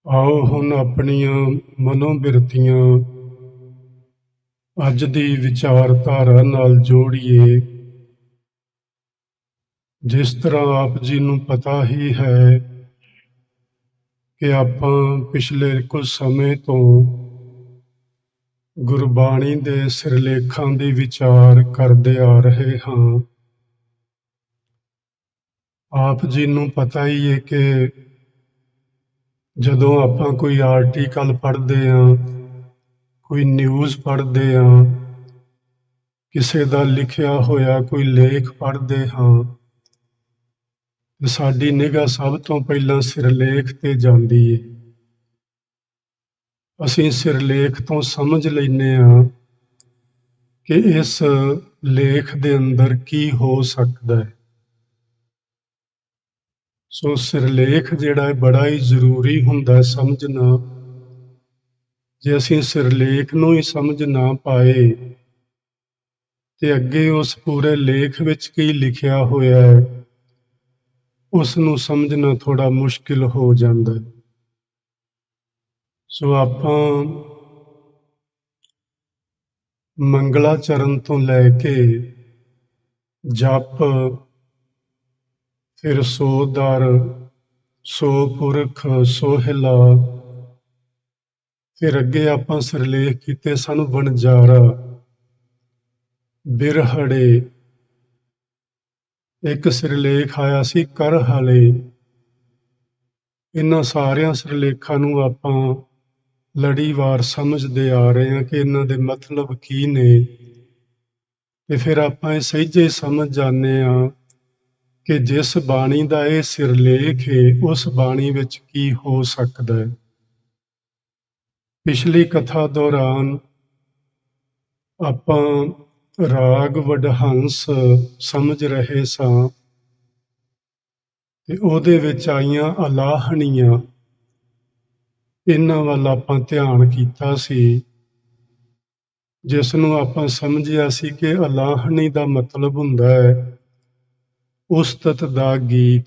ਆਓ ਹੁਣ ਆਪਣੀਆਂ ਮਨੋਬਿਰਤੀਆਂ ਅੱਜ ਦੀ ਵਿਚਾਰਧਾਰਾ ਨਾਲ ਜੋੜੀਏ। ਜਿਸ ਤਰ੍ਹਾਂ ਆਪ ਜੀ ਨੂੰ ਪਤਾ ਹੀ ਹੈ ਕਿ ਆਪਾਂ ਪਿਛਲੇ ਕੁਝ ਸਮੇਂ ਤੋਂ ਗੁਰਬਾਣੀ ਦੇ ਸਿਰਲੇਖਾਂ ਦੀ ਵਿਚਾਰ ਕਰਦੇ ਆ ਰਹੇ ਹਾਂ। ਆਪ ਜੀ ਨੂੰ ਪਤਾ ਹੀ ਹੈ ਕਿ ਜਦੋਂ ਆਪਾਂ ਕੋਈ ਆਰਟੀਕਲ ਪੜ੍ਹਦੇ ਹਾਂ, ਕੋਈ ਨਿਊਜ਼ ਪੜ੍ਹਦੇ ਹਾਂ, ਕਿਸੇ ਦਾ ਲਿਖਿਆ ਹੋਇਆ ਕੋਈ ਲੇਖ ਪੜ੍ਹਦੇ ਹਾਂ, ਤੇ ਸਾਡੀ ਨਿਗਾਹ ਸਭ ਤੋਂ ਪਹਿਲਾਂ ਸਿਰਲੇਖ ਤੇ ਜਾਂਦੀ ਹੈ। ਅਸੀਂ ਸਿਰਲੇਖ ਤੋਂ ਸਮਝ ਲੈਂਦੇ ਹਾਂ ਕਿ ਇਸ ਲੇਖ ਦੇ ਅੰਦਰ ਕੀ ਹੋ ਸਕਦਾ ਹੈ। ਸੋ ਸਿਰਲੇਖ ਜਿਹੜਾ ਹੈ ਬੜਾ ਹੀ ਜ਼ਰੂਰੀ ਹੁੰਦਾ ਹੈ ਸਮਝਣਾ। ਜੇ ਅਸੀਂ ਸਿਰਲੇਖ ਨੂੰ ਹੀ ਸਮਝ ਨਾ ਪਾਏ ਤੇ ਅੱਗੇ ਉਸ ਪੂਰੇ ਲੇਖ ਵਿੱਚ ਕੀ ਲਿਖਿਆ ਹੋਇਆ ਹੈ ਉਸ ਨੂੰ ਸਮਝਣਾ ਥੋੜਾ ਮੁਸ਼ਕਿਲ ਹੋ ਜਾਂਦਾ ਹੈ। ਸੋ ਆਪਾਂ ਮੰਗਲਾਚਰਨ ਤੋਂ ਲੈ ਕੇ ਜਪ, ਫਿਰ ਸੋ ਦਰ, ਸੋ ਪੁਰਖ, ਸੋਹਿਲਾ, ਫਿਰ ਅੱਗੇ ਆਪਾਂ ਸਿਰਲੇਖ ਕੀਤੇ ਸਨ ਵਣਜਾਰਾ, ਬਿਰਹੜੇ, ਇੱਕ ਸਿਰਲੇਖ ਆਇਆ ਸੀ ਕਰਹਲੇ। ਇਹਨਾਂ ਸਾਰਿਆਂ ਸਿਰਲੇਖਾਂ ਨੂੰ ਆਪਾਂ ਲੜੀਵਾਰ ਸਮਝਦੇ ਆ ਰਹੇ ਹਾਂ ਕਿ ਇਹਨਾਂ ਦੇ ਮਤਲਬ ਕੀ ਨੇ, ਤੇ ਫਿਰ ਆਪਾਂ ਇਹ ਸਹਿਜੇ ਸਮਝ ਜਾਂਦੇ ਹਾਂ ਕਿ ਜਿਸ ਬਾਣੀ ਦਾ ਇਹ ਸਿਰਲੇਖ ਹੈ ਉਸ ਬਾਣੀ ਵਿੱਚ ਕੀ ਹੋ ਸਕਦਾ ਹੈ। ਪਿਛਲੀ ਕਥਾ ਦੌਰਾਨ ਆਪਾਂ ਰਾਗ ਵਡਹੰਸ ਸਮਝ ਰਹੇ ਸਾਂ ਤੇ ਉਹਦੇ ਵਿੱਚ ਆਈਆਂ ਅਲਾਹਣੀਆਂ, ਇਹਨਾਂ ਵੱਲ ਆਪਾਂ ਧਿਆਨ ਕੀਤਾ ਸੀ, ਜਿਸ ਨੂੰ ਆਪਾਂ ਸਮਝਿਆ ਸੀ ਕਿ ਅਲਾਹਣੀ ਦਾ ਮਤਲਬ ਹੁੰਦਾ ਹੈ ਉਸਤਤ ਦਾ ਗੀਤ,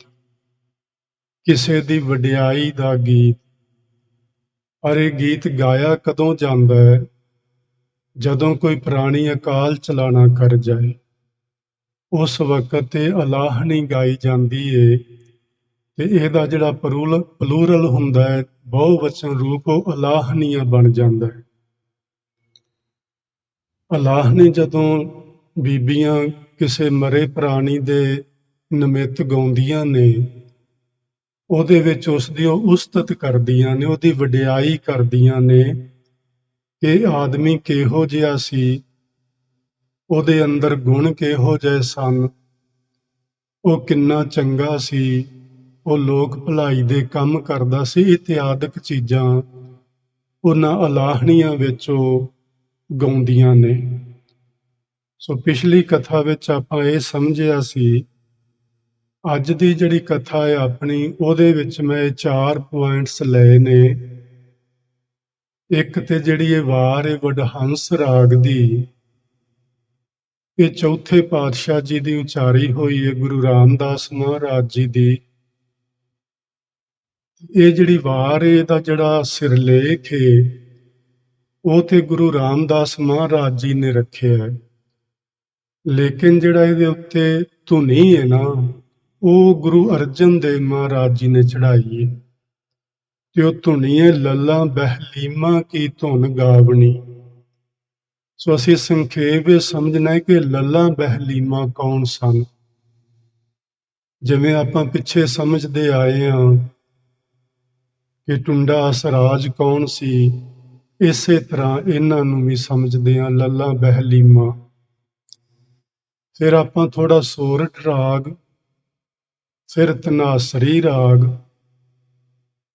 ਕਿਸੇ ਦੀ ਵਡਿਆਈ ਦਾ ਗੀਤ। ਪਰ ਇਹ ਗੀਤ ਗਾਇਆ ਕਦੋਂ ਜਾਂਦਾ ਹੈ? ਜਦੋਂ ਕੋਈ ਪ੍ਰਾਣੀ ਅਕਾਲ ਚਲਾਣਾ ਕਰ ਜਾਏ, ਉਸ ਵਕਤ ਇਹ ਅਲਾਹਣੀ ਗਾਈ ਜਾਂਦੀ ਏ। ਤੇ ਇਹਦਾ ਜਿਹੜਾ ਪਲੂਰਲ ਹੁੰਦਾ ਹੈ, ਬਹੁਵਚਨ ਰੂਪ, ਉਹ ਅਲਾਹਣੀਆਂ ਬਣ ਜਾਂਦਾ ਹੈ। ਅਲਾਹਣੀ ਜਦੋਂ ਬੀਬੀਆਂ ਕਿਸੇ ਮਰੇ ਪ੍ਰਾਣੀ ਦੇ ਨਿਮਿਤ ਗਾਉਂਦੀਆਂ ਨੇ, ਉਹਦੇ ਵਿੱਚ ਉਸ ਦੀ ਉਹ ਉਸਤਤ ਕਰਦੀਆਂ ਨੇ, ਉਹਦੀ ਵਡਿਆਈ ਕਰਦੀਆਂ ਨੇ ਕਿ ਆਦਮੀ ਕਿਹੋ ਜਿਹਾ ਸੀ, ਉਹਦੇ ਅੰਦਰ ਗੁਣ ਕਿਹੋ ਜਿਹੇ ਸਨ, ਉਹ ਕਿੰਨਾ ਚੰਗਾ ਸੀ, ਉਹ ਲੋਕ ਭਲਾਈ ਦੇ ਕੰਮ ਕਰਦਾ ਸੀ। ਇਤਿਆਦਿਕ ਚੀਜ਼ਾਂ ਉਹਨਾਂ ਅਲਾਹਣੀਆਂ ਵਿੱਚ ਉਹ ਗਾਉਂਦੀਆਂ ਨੇ। ਸੋ ਪਿਛਲੀ ਕਥਾ ਵਿੱਚ ਆਪਾਂ ਇਹ ਸਮਝਿਆ ਸੀ। ਅੱਜ ਦੀ ਜਿਹੜੀ ਕਥਾ ਹੈ ਆਪਣੀ, ਉਹਦੇ ਵਿੱਚ ਮੈਂ 4 ਪੁਆਇੰਟਸ ਲਏ ਨੇ। ਇੱਕ ਤੇ ਜਿਹੜੀ ਇਹ ਵਾਰ ਹੈ ਵਡਹੰਸ ਰਾਗ ਦੀ, ਇਹ ਚੌਥੇ ਪਾਤਸ਼ਾਹ ਜੀ ਦੀ ਉਚਾਰੀ ਹੋਈ ਹੈ, ਗੁਰੂ ਰਾਮਦਾਸ ਮਹਾਰਾਜ ਜੀ ਦੀ। ਇਹ ਜਿਹੜੀ ਵਾਰ ਹੈ, ਇਹਦਾ ਜਿਹੜਾ ਸਿਰਲੇਖ ਹੈ ਉਹ ਤੇ ਗੁਰੂ ਰਾਮਦਾਸ ਮਹਾਰਾਜ ਜੀ ਨੇ ਰੱਖਿਆ ਹੈ, ਲੇਕਿਨ ਜਿਹੜਾ ਇਹਦੇ ਉੱਤੇ ਧੁਨੀ ਹੈ ਨਾ, ਉਹ ਗੁਰੂ ਅਰਜਨ ਦੇਵ ਮਹਾਰਾਜ ਜੀ ਨੇ ਚੜਾਈ ਹੈ। ਤੇ ਉਹ ਧੁਨੀ ਹੈ ਲੱਲਾ ਬਹਿਲੀਮਾ ਕੀ ਧੁਨ ਗਾਵਣੀ। ਸੋ ਅਸੀਂ ਸੰਖੇਪ ਵਿੱਚ ਸਮਝਣਾ ਹੈ ਕਿ ਲੱਲਾ ਬਹਿਲੀਮਾ ਕੌਣ ਸਨ। ਜਿਵੇਂ ਆਪਾਂ ਪਿੱਛੇ ਸਮਝਦੇ ਆਏ ਹਾਂ ਕਿ ਟੁੰਡਾ ਅਸਰਾਜ ਕੌਣ ਸੀ, ਇਸੇ ਤਰ੍ਹਾਂ ਇਹਨਾਂ ਨੂੰ ਵੀ ਸਮਝਦੇ ਹਾਂ, ਲੱਲਾ ਬਹਿਲੀਮਾ। ਫਿਰ ਆਪਾਂ ਥੋੜਾ ਸੋਰਠ ਰਾਗ, ਫਿਰ ਧਨਾਸਰੀ ਰਾਗ,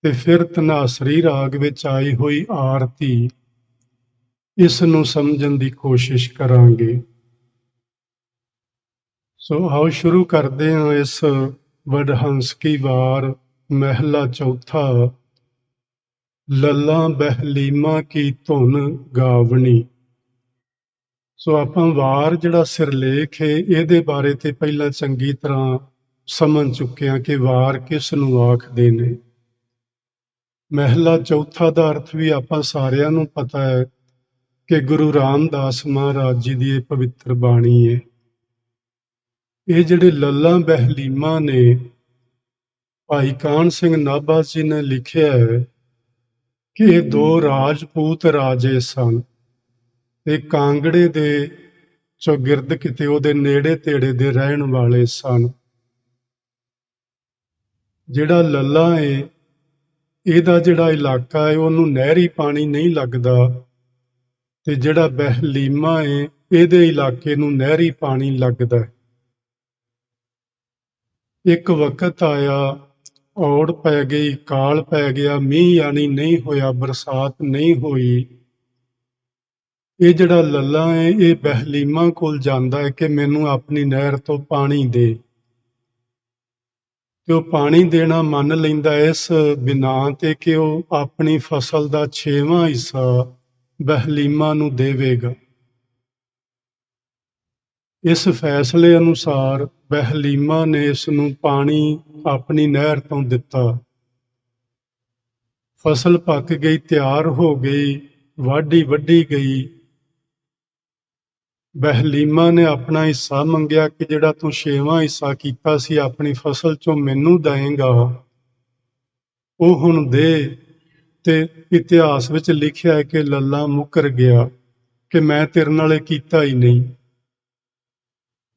ਤੇ ਫਿਰ ਧਨਾਸਰੀ ਰਾਗ ਵਿੱਚ ਆਈ ਹੋਈ ਆਰਤੀ, ਇਸ ਨੂੰ ਸਮਝਣ ਦੀ ਕੋਸ਼ਿਸ਼ ਕਰਾਂਗੇ। ਸੋ ਆਓ ਸ਼ੁਰੂ ਕਰਦੇ ਹਾਂ ਇਸ ਵਡਹੰਸ ਕੀ ਵਾਰ, ਮਹਿਲਾ ਚੌਥਾ, ਲੱਲਾ ਬਹਿਲੀਮਾ ਕੀ ਧੁਨ ਗਾਵਣੀ। ਸੋ ਆਪਾਂ ਵਾਰ ਜਿਹੜਾ ਸਿਰਲੇਖ ਹੈ ਇਹਦੇ ਬਾਰੇ ਤੇ ਪਹਿਲਾਂ ਚੰਗੀ ਤਰ੍ਹਾਂ ਸਮਝ ਚੁੱਕੇ ਹਾਂ ਕਿ ਵਾਰ ਕਿਸ ਨੂੰ ਆਖਦੇ ਨੇ। ਮਹਿਲਾ ਚੌਥਾ ਦਾ ਅਰਥ ਵੀ ਆਪਾਂ ਸਾਰਿਆਂ ਨੂੰ ਪਤਾ ਹੈ ਕਿ ਗੁਰੂ ਰਾਮਦਾਸ ਮਹਾਰਾਜ ਜੀ ਦੀ ਇਹ ਪਵਿੱਤਰ ਬਾਣੀ ਹੈ। ਇਹ ਜਿਹੜੇ ਲੱਲਾ ਬਹਿਲੀਮਾਂ ਨੇ, ਭਾਈ ਕਾਹਨ ਸਿੰਘ ਨਾਭਾ ਜੀ ਨੇ ਲਿਖਿਆ ਹੈ ਕਿ ਇਹ ਦੋ ਰਾਜਪੂਤ ਰਾਜੇ ਸਨ ਤੇ ਕਾਂਗੜੇ ਦੇ ਚੌਗਿਰਦ ਕਿਤੇ ਉਹਦੇ ਨੇੜੇ ਤੇੜੇ ਦੇ ਰਹਿਣ ਵਾਲੇ ਸਨ। ਜਿਹੜਾ ਲੱਲਾ ਹੈ, ਇਹਦਾ ਜਿਹੜਾ ਇਲਾਕਾ ਹੈ ਉਹਨੂੰ ਨਹਿਰੀ ਪਾਣੀ ਨਹੀਂ ਲੱਗਦਾ, ਤੇ ਜਿਹੜਾ ਬਹਿਲੀਮਾ ਹੈ ਇਹਦੇ ਇਲਾਕੇ ਨੂੰ ਨਹਿਰੀ ਪਾਣੀ ਲੱਗਦਾ। ਇੱਕ ਵਕਤ ਆਇਆ, ਔੜ ਪੈ ਗਈ, ਕਾਲ ਪੈ ਗਿਆ, ਮੀਂਹ ਯਾਨੀ ਨਹੀਂ ਹੋਇਆ, ਬਰਸਾਤ ਨਹੀਂ ਹੋਈ। ਇਹ ਜਿਹੜਾ ਲੱਲਾ ਹੈ ਇਹ ਬਹਿਲੀਮਾ ਕੋਲ ਜਾਂਦਾ ਹੈ ਕਿ ਮੈਨੂੰ ਆਪਣੀ ਨਹਿਰ ਤੋਂ ਪਾਣੀ ਦੇ, ਤੇ ਉਹ ਪਾਣੀ ਦੇਣਾ ਮੰਨ ਲੈਂਦਾ ਇਸ ਬਿਨਾਂ ਤੇ ਕਿ ਉਹ ਆਪਣੀ ਫਸਲ ਦਾ 6ਵਾਂ ਹਿੱਸਾ ਬਹਿਲੀਮਾ ਨੂੰ ਦੇਵੇਗਾ। ਇਸ ਫੈਸਲੇ ਅਨੁਸਾਰ ਬਹਿਲੀਮਾ ਨੇ ਇਸ ਨੂੰ ਪਾਣੀ ਆਪਣੀ ਨਹਿਰ ਤੋਂ ਦਿੱਤਾ। ਫਸਲ ਪੱਕ ਗਈ, ਤਿਆਰ ਹੋ ਗਈ, ਵਾਢੀ ਵੱਢੀ ਗਈ। ਬਹਿਲੀਮਾ ਨੇ ਆਪਣਾ ਹਿੱਸਾ ਮੰਗਿਆ ਕਿ ਜਿਹੜਾ ਤੂੰ 6ਵਾਂ ਹਿੱਸਾ ਕੀਤਾ ਸੀ ਆਪਣੀ ਫਸਲ ਚੋਂ ਮੈਨੂੰ ਦੇਏਗਾ, ਉਹ ਹੁਣ ਦੇ। ਤੇ ਇਤਿਹਾਸ ਵਿੱਚ ਲਿਖਿਆ ਹੈ ਕਿ ਲੱਲਾ ਮੁੱਕਰ ਗਿਆ ਕਿ ਮੈਂ ਤੇਰੇ ਨਾਲ ਇਹ ਕੀਤਾ ਹੀ ਨਹੀਂ।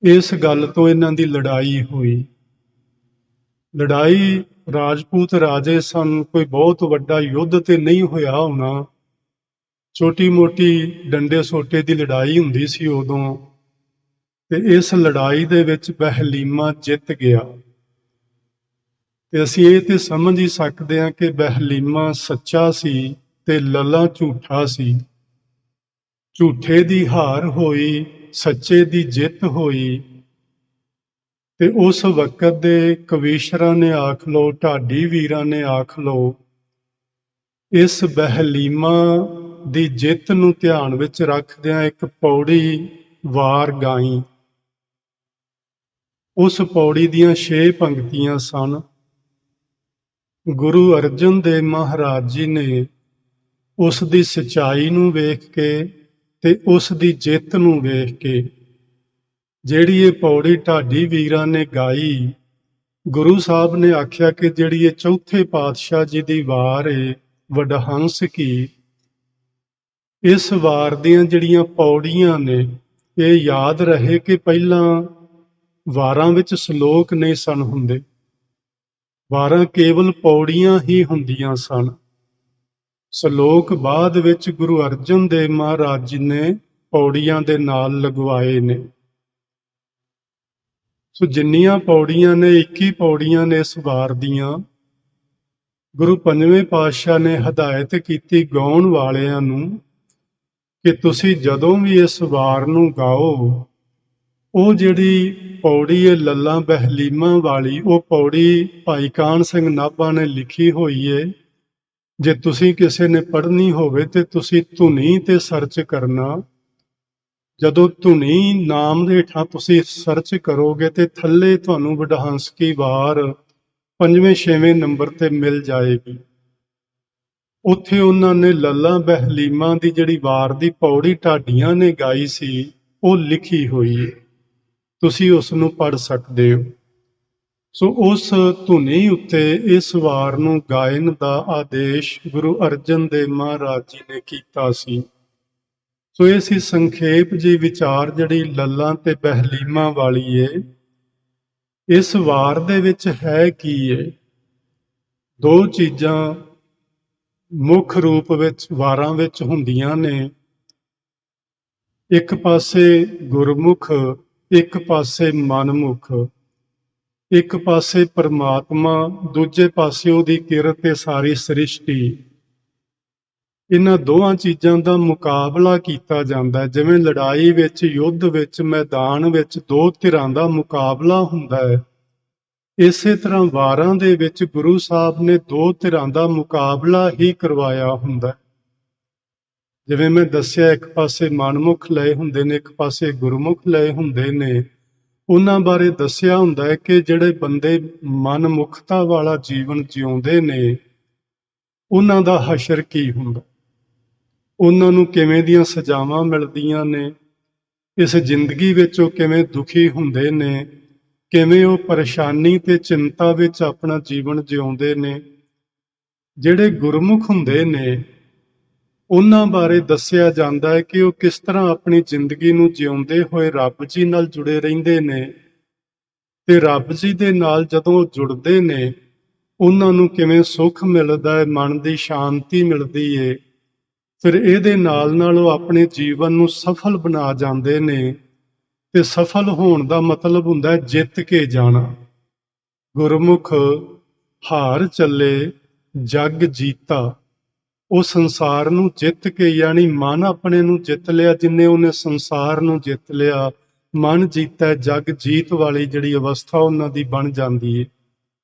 ਇਸ ਗੱਲ ਤੋਂ ਇਹਨਾਂ ਦੀ ਲੜਾਈ ਹੋਈ। ਲੜਾਈ ਰਾਜਪੂਤ ਰਾਜੇ ਸਨ, ਕੋਈ ਬਹੁਤ ਵੱਡਾ ਯੁੱਧ ਤੇ ਨਹੀਂ ਹੋਇਆ ਹੋਣਾ, ਛੋਟੀ ਮੋਟੀ ਡੰਡੇ ਸੋਟੇ ਦੀ ਲੜਾਈ ਹੁੰਦੀ ਸੀ ਉਦੋਂ। ਤੇ ਇਸ ਲੜਾਈ ਦੇ ਵਿੱਚ ਬਹਿਲੀਮਾ ਜਿੱਤ ਗਿਆ। ਤੇ ਅਸੀਂ ਇਹ ਤੇ ਸਮਝ ਹੀ ਸਕਦੇ ਹਾਂ ਕਿ ਬਹਿਲੀਮਾ ਸੱਚਾ ਸੀ ਤੇ ਲੱਲਾ ਝੂਠਾ ਸੀ। ਝੂਠੇ ਦੀ ਹਾਰ ਹੋਈ, ਸੱਚੇ ਦੀ ਜਿੱਤ ਹੋਈ। ਤੇ ਉਸ ਵਕਤ ਦੇ ਕਵੀਸ਼ਰਾਂ ਨੇ ਆਖ ਲਓ, ਢਾਡੀ ਵੀਰਾਂ ਨੇ ਆਖ ਲਓ, ਇਸ ਬਹਿਲੀਮਾ ਦੀ ਜਿੱਤ ਨੂੰ ਧਿਆਨ ਵਿੱਚ ਰੱਖਦਿਆਂ ਇੱਕ ਪੌੜੀ ਵਾਰ ਗਾਈ। ਉਸ ਪੌੜੀ ਦੀਆਂ 6 ਪੰਕਤੀਆਂ ਸਨ। ਗੁਰੂ ਅਰਜਨ ਦੇਵ ਮਹਾਰਾਜ ਜੀ ਨੇ ਉਸ ਦੀ ਸਚਾਈ ਨੂੰ ਵੇਖ ਕੇ ਤੇ ਉਸ ਦੀ ਜਿੱਤ ਨੂੰ ਵੇਖ ਕੇ ਜਿਹੜੀ ਇਹ ਪੌੜੀ ਢਾਡੀ ਵੀਰਾਂ ਨੇ ਗਾਈ, ਗੁਰੂ ਸਾਹਿਬ ਨੇ ਆਖਿਆ ਕਿ ਜਿਹੜੀ ਇਹ ਚੌਥੇ ਪਾਤਸ਼ਾਹ ਜੀ ਦੀ ਵਾਰ ਏ ਵਡਹੰਸ ਕੀ, ਇਸ ਵਾਰ ਦੀਆਂ ਜਿਹੜੀਆਂ ਪੌੜੀਆਂ ਨੇ ਇਹ ਯਾਦ ਰਹੇ ਕਿ ਪਹਿਲਾਂ ਵਾਰਾਂ ਵਿੱਚ ਸ਼ਲੋਕ ਨਹੀਂ ਸਨ ਹੁੰਦੇ, ਵਾਰਾਂ ਕੇਵਲ ਪੌੜੀਆਂ ਹੀ ਹੁੰਦੀਆਂ ਸਨ। ਸ਼ਲੋਕ ਬਾਅਦ ਵਿੱਚ ਗੁਰੂ ਅਰਜਨ ਦੇਵ ਮਹਾਰਾਜ ਜੀ ਨੇ ਪੌੜੀਆਂ ਦੇ ਨਾਲ ਲਗਵਾਏ ਨੇ। ਸੋ ਜਿੰਨੀਆਂ ਪੌੜੀਆਂ ਨੇ 21 ਪੌੜੀਆਂ ਨੇ ਇਸ ਵਾਰ ਦੀਆਂ। ਗੁਰੂ ਪੰਜਵੇਂ ਪਾਤਸ਼ਾਹ ਨੇ ਹਦਾਇਤ ਕੀਤੀ ਗਾਉਣ ਵਾਲਿਆਂ ਨੂੰ ਕਿ ਤੁਸੀਂ ਜਦੋਂ ਵੀ ਇਸ ਵਾਰ ਨੂੰ ਗਾਓ, ਉਹ ਜਿਹੜੀ ਪੌੜੀ ਹੈ ਲੱਲਾ ਬਹਿਲੀਮਾ ਵਾਲੀ, ਉਹ ਪੌੜੀ ਭਾਈ ਕਾਹਨ ਸਿੰਘ ਨਾਭਾ ਨੇ ਲਿਖੀ ਹੋਈ ਹੈ। ਜੇ ਤੁਸੀਂ ਕਿਸੇ ਨੇ ਪੜ੍ਹਨੀ ਹੋਵੇ ਤੇ ਤੁਸੀਂ ਧੁਨੀ ਤੇ ਸਰਚ ਕਰਨਾ। ਜਦੋਂ ਧੁਨੀ ਨਾਮ ਦੇ ਹੇਠਾਂ ਤੁਸੀਂ ਸਰਚ ਕਰੋਗੇ ਤੇ ਥੱਲੇ ਤੁਹਾਨੂੰ ਵਡਹੰਸ ਕੀ ਵਾਰ 5ਵੇਂ 6ਵੇਂ ਨੰਬਰ ਤੇ ਮਿਲ ਜਾਏਗੀ। ਉੱਥੇ ਉਹਨਾਂ ਨੇ ਲੱਲਾ ਬਹਿਲੀਮਾ ਦੀ ਜਿਹੜੀ ਵਾਰ ਦੀ ਪੌੜੀ ਢਾਡੀਆਂ ਨੇ ਗਾਈ ਸੀ ਉਹ ਲਿਖੀ ਹੋਈ ਹੈ, ਤੁਸੀਂ ਉਸ ਨੂੰ ਪੜ੍ਹ ਸਕਦੇ ਹੋ। ਸੋ ਉਸ ਧੁਨੀ ਉੱਤੇ ਇਸ ਵਾਰ ਨੂੰ ਗਾਇਨ ਦਾ ਆਦੇਸ਼ ਗੁਰੂ ਅਰਜਨ ਦੇਵ ਮਹਾਰਾਜ ਜੀ ਨੇ ਕੀਤਾ ਸੀ। ਸੋ ਇਹ ਸੀ ਸੰਖੇਪ ਜੀ ਵਿਚਾਰ ਜਿਹੜੀ ਲੱਲਾ ਤੇ ਬਹਿਲੀਮਾ ਵਾਲੀ ਏ। ਇਸ ਵਾਰ ਦੇ ਵਿੱਚ ਹੈ ਕੀ ਏ? ਦੋ ਚੀਜ਼ਾਂ ਮੁੱਖ ਰੂਪ ਵਿੱਚ ਵਾਰਾਂ ਵਿੱਚ ਹੁੰਦੀਆਂ ਨੇ। ਇੱਕ ਪਾਸੇ ਗੁਰਮੁਖ, ਇੱਕ ਪਾਸੇ ਮਨਮੁਖ, ਇੱਕ ਪਾਸੇ ਪਰਮਾਤਮਾ, ਦੂਜੇ ਪਾਸੇ ਉਹਦੀ ਕਿਰਤ ਤੇ ਸਾਰੀ ਸ੍ਰਿਸ਼ਟੀ। ਇਹਨਾਂ ਦੋਹਾਂ ਚੀਜ਼ਾਂ ਦਾ ਮੁਕਾਬਲਾ ਕੀਤਾ ਜਾਂਦਾ। ਜਿਵੇਂ ਲੜਾਈ ਵਿੱਚ, ਯੁੱਧ ਵਿੱਚ, ਮੈਦਾਨ ਵਿੱਚ ਦੋ ਧਿਰਾਂ ਦਾ ਮੁਕਾਬਲਾ ਹੁੰਦਾ ਹੈ, ਇਸੇ ਤਰ੍ਹਾਂ ਵਾਰਾਂ ਦੇ ਵਿੱਚ ਗੁਰੂ ਸਾਹਿਬ ਨੇ ਦੋ ਧਿਰਾਂ ਦਾ ਮੁਕਾਬਲਾ ਹੀ ਕਰਵਾਇਆ ਹੁੰਦਾ। ਜਿਵੇਂ ਮੈਂ ਦੱਸਿਆ, ਇੱਕ ਪਾਸੇ ਮਨਮੁਖ ਲਏ ਹੁੰਦੇ ਨੇ, ਇੱਕ ਪਾਸੇ ਗੁਰਮੁਖ ਲਏ ਹੁੰਦੇ ਨੇ। ਉਹਨਾਂ ਬਾਰੇ ਦੱਸਿਆ ਹੁੰਦਾ ਹੈ ਕਿ ਜਿਹੜੇ ਬੰਦੇ ਮਨਮੁਖਤਾ ਵਾਲਾ ਜੀਵਨ ਜਿਉਂਦੇ ਨੇ ਉਹਨਾਂ ਦਾ ਹਸ਼ਰ ਕੀ ਹੁੰਦਾ, ਉਹਨਾਂ ਨੂੰ ਕਿਵੇਂ ਦੀਆਂ ਸਜ਼ਾਵਾਂ ਮਿਲਦੀਆਂ ਨੇ, ਇਸ ਜ਼ਿੰਦਗੀ ਵਿੱਚ ਉਹ ਕਿਵੇਂ ਦੁਖੀ ਹੁੰਦੇ ਨੇ, ਕਿਵੇਂ ਉਹ ਪਰੇਸ਼ਾਨੀ ਤੇ ਚਿੰਤਾ ਵਿੱਚ ਆਪਣਾ ਜੀਵਨ ਜਿਉਂਦੇ ਨੇ। ਜਿਹੜੇ ਗੁਰਮੁਖ ਹੁੰਦੇ ਨੇ ਉਹਨਾਂ ਬਾਰੇ ਦੱਸਿਆ ਜਾਂਦਾ ਹੈ ਕਿ ਉਹ ਕਿਸ ਤਰ੍ਹਾਂ ਆਪਣੀ ਜ਼ਿੰਦਗੀ ਨੂੰ ਜਿਉਂਦੇ ਹੋਏ ਰੱਬ ਜੀ ਨਾਲ ਜੁੜੇ ਰਹਿੰਦੇ ਨੇ, ਤੇ ਰੱਬ ਜੀ ਦੇ ਨਾਲ ਜਦੋਂ ਉਹ ਜੁੜਦੇ ਨੇ ਉਹਨਾਂ ਨੂੰ ਕਿਵੇਂ ਸੁੱਖ ਮਿਲਦਾ ਹੈ, ਮਨ ਦੀ ਸ਼ਾਂਤੀ ਮਿਲਦੀ ਏ। ਫਿਰ ਇਹਦੇ ਨਾਲ ਨਾਲ ਉਹ ਆਪਣੇ ਜੀਵਨ ਨੂੰ ਸਫਲ ਬਣਾ ਜਾਂਦੇ ਨੇ, ਤੇ ਸਫਲ ਹੋਣ ਦਾ ਮਤਲਬ ਹੁੰਦਾ ਹੈ ਜਿੱਤ ਕੇ ਜਾਣਾ। ਗੁਰਮੁਖ ਹਾਰ ਚੱਲੇ ਜਗ ਜੀਤਾ, ਉਹ ਸੰਸਾਰ ਨੂੰ ਜਿੱਤ ਕੇ, ਯਾਨੀ ਮਨ ਆਪਣੇ ਨੂੰ ਜਿੱਤ ਲਿਆ, ਜਿੰਨੇ ਉਹਨੇ ਸੰਸਾਰ ਨੂੰ ਜਿੱਤ ਲਿਆ, ਮਨ ਜੀਤਾ, ਜਗ ਜੀਤ ਵਾਲੀ ਜਿਹੜੀ ਅਵਸਥਾ ਉਹਨਾਂ ਦੀ ਬਣ ਜਾਂਦੀ ਹੈ।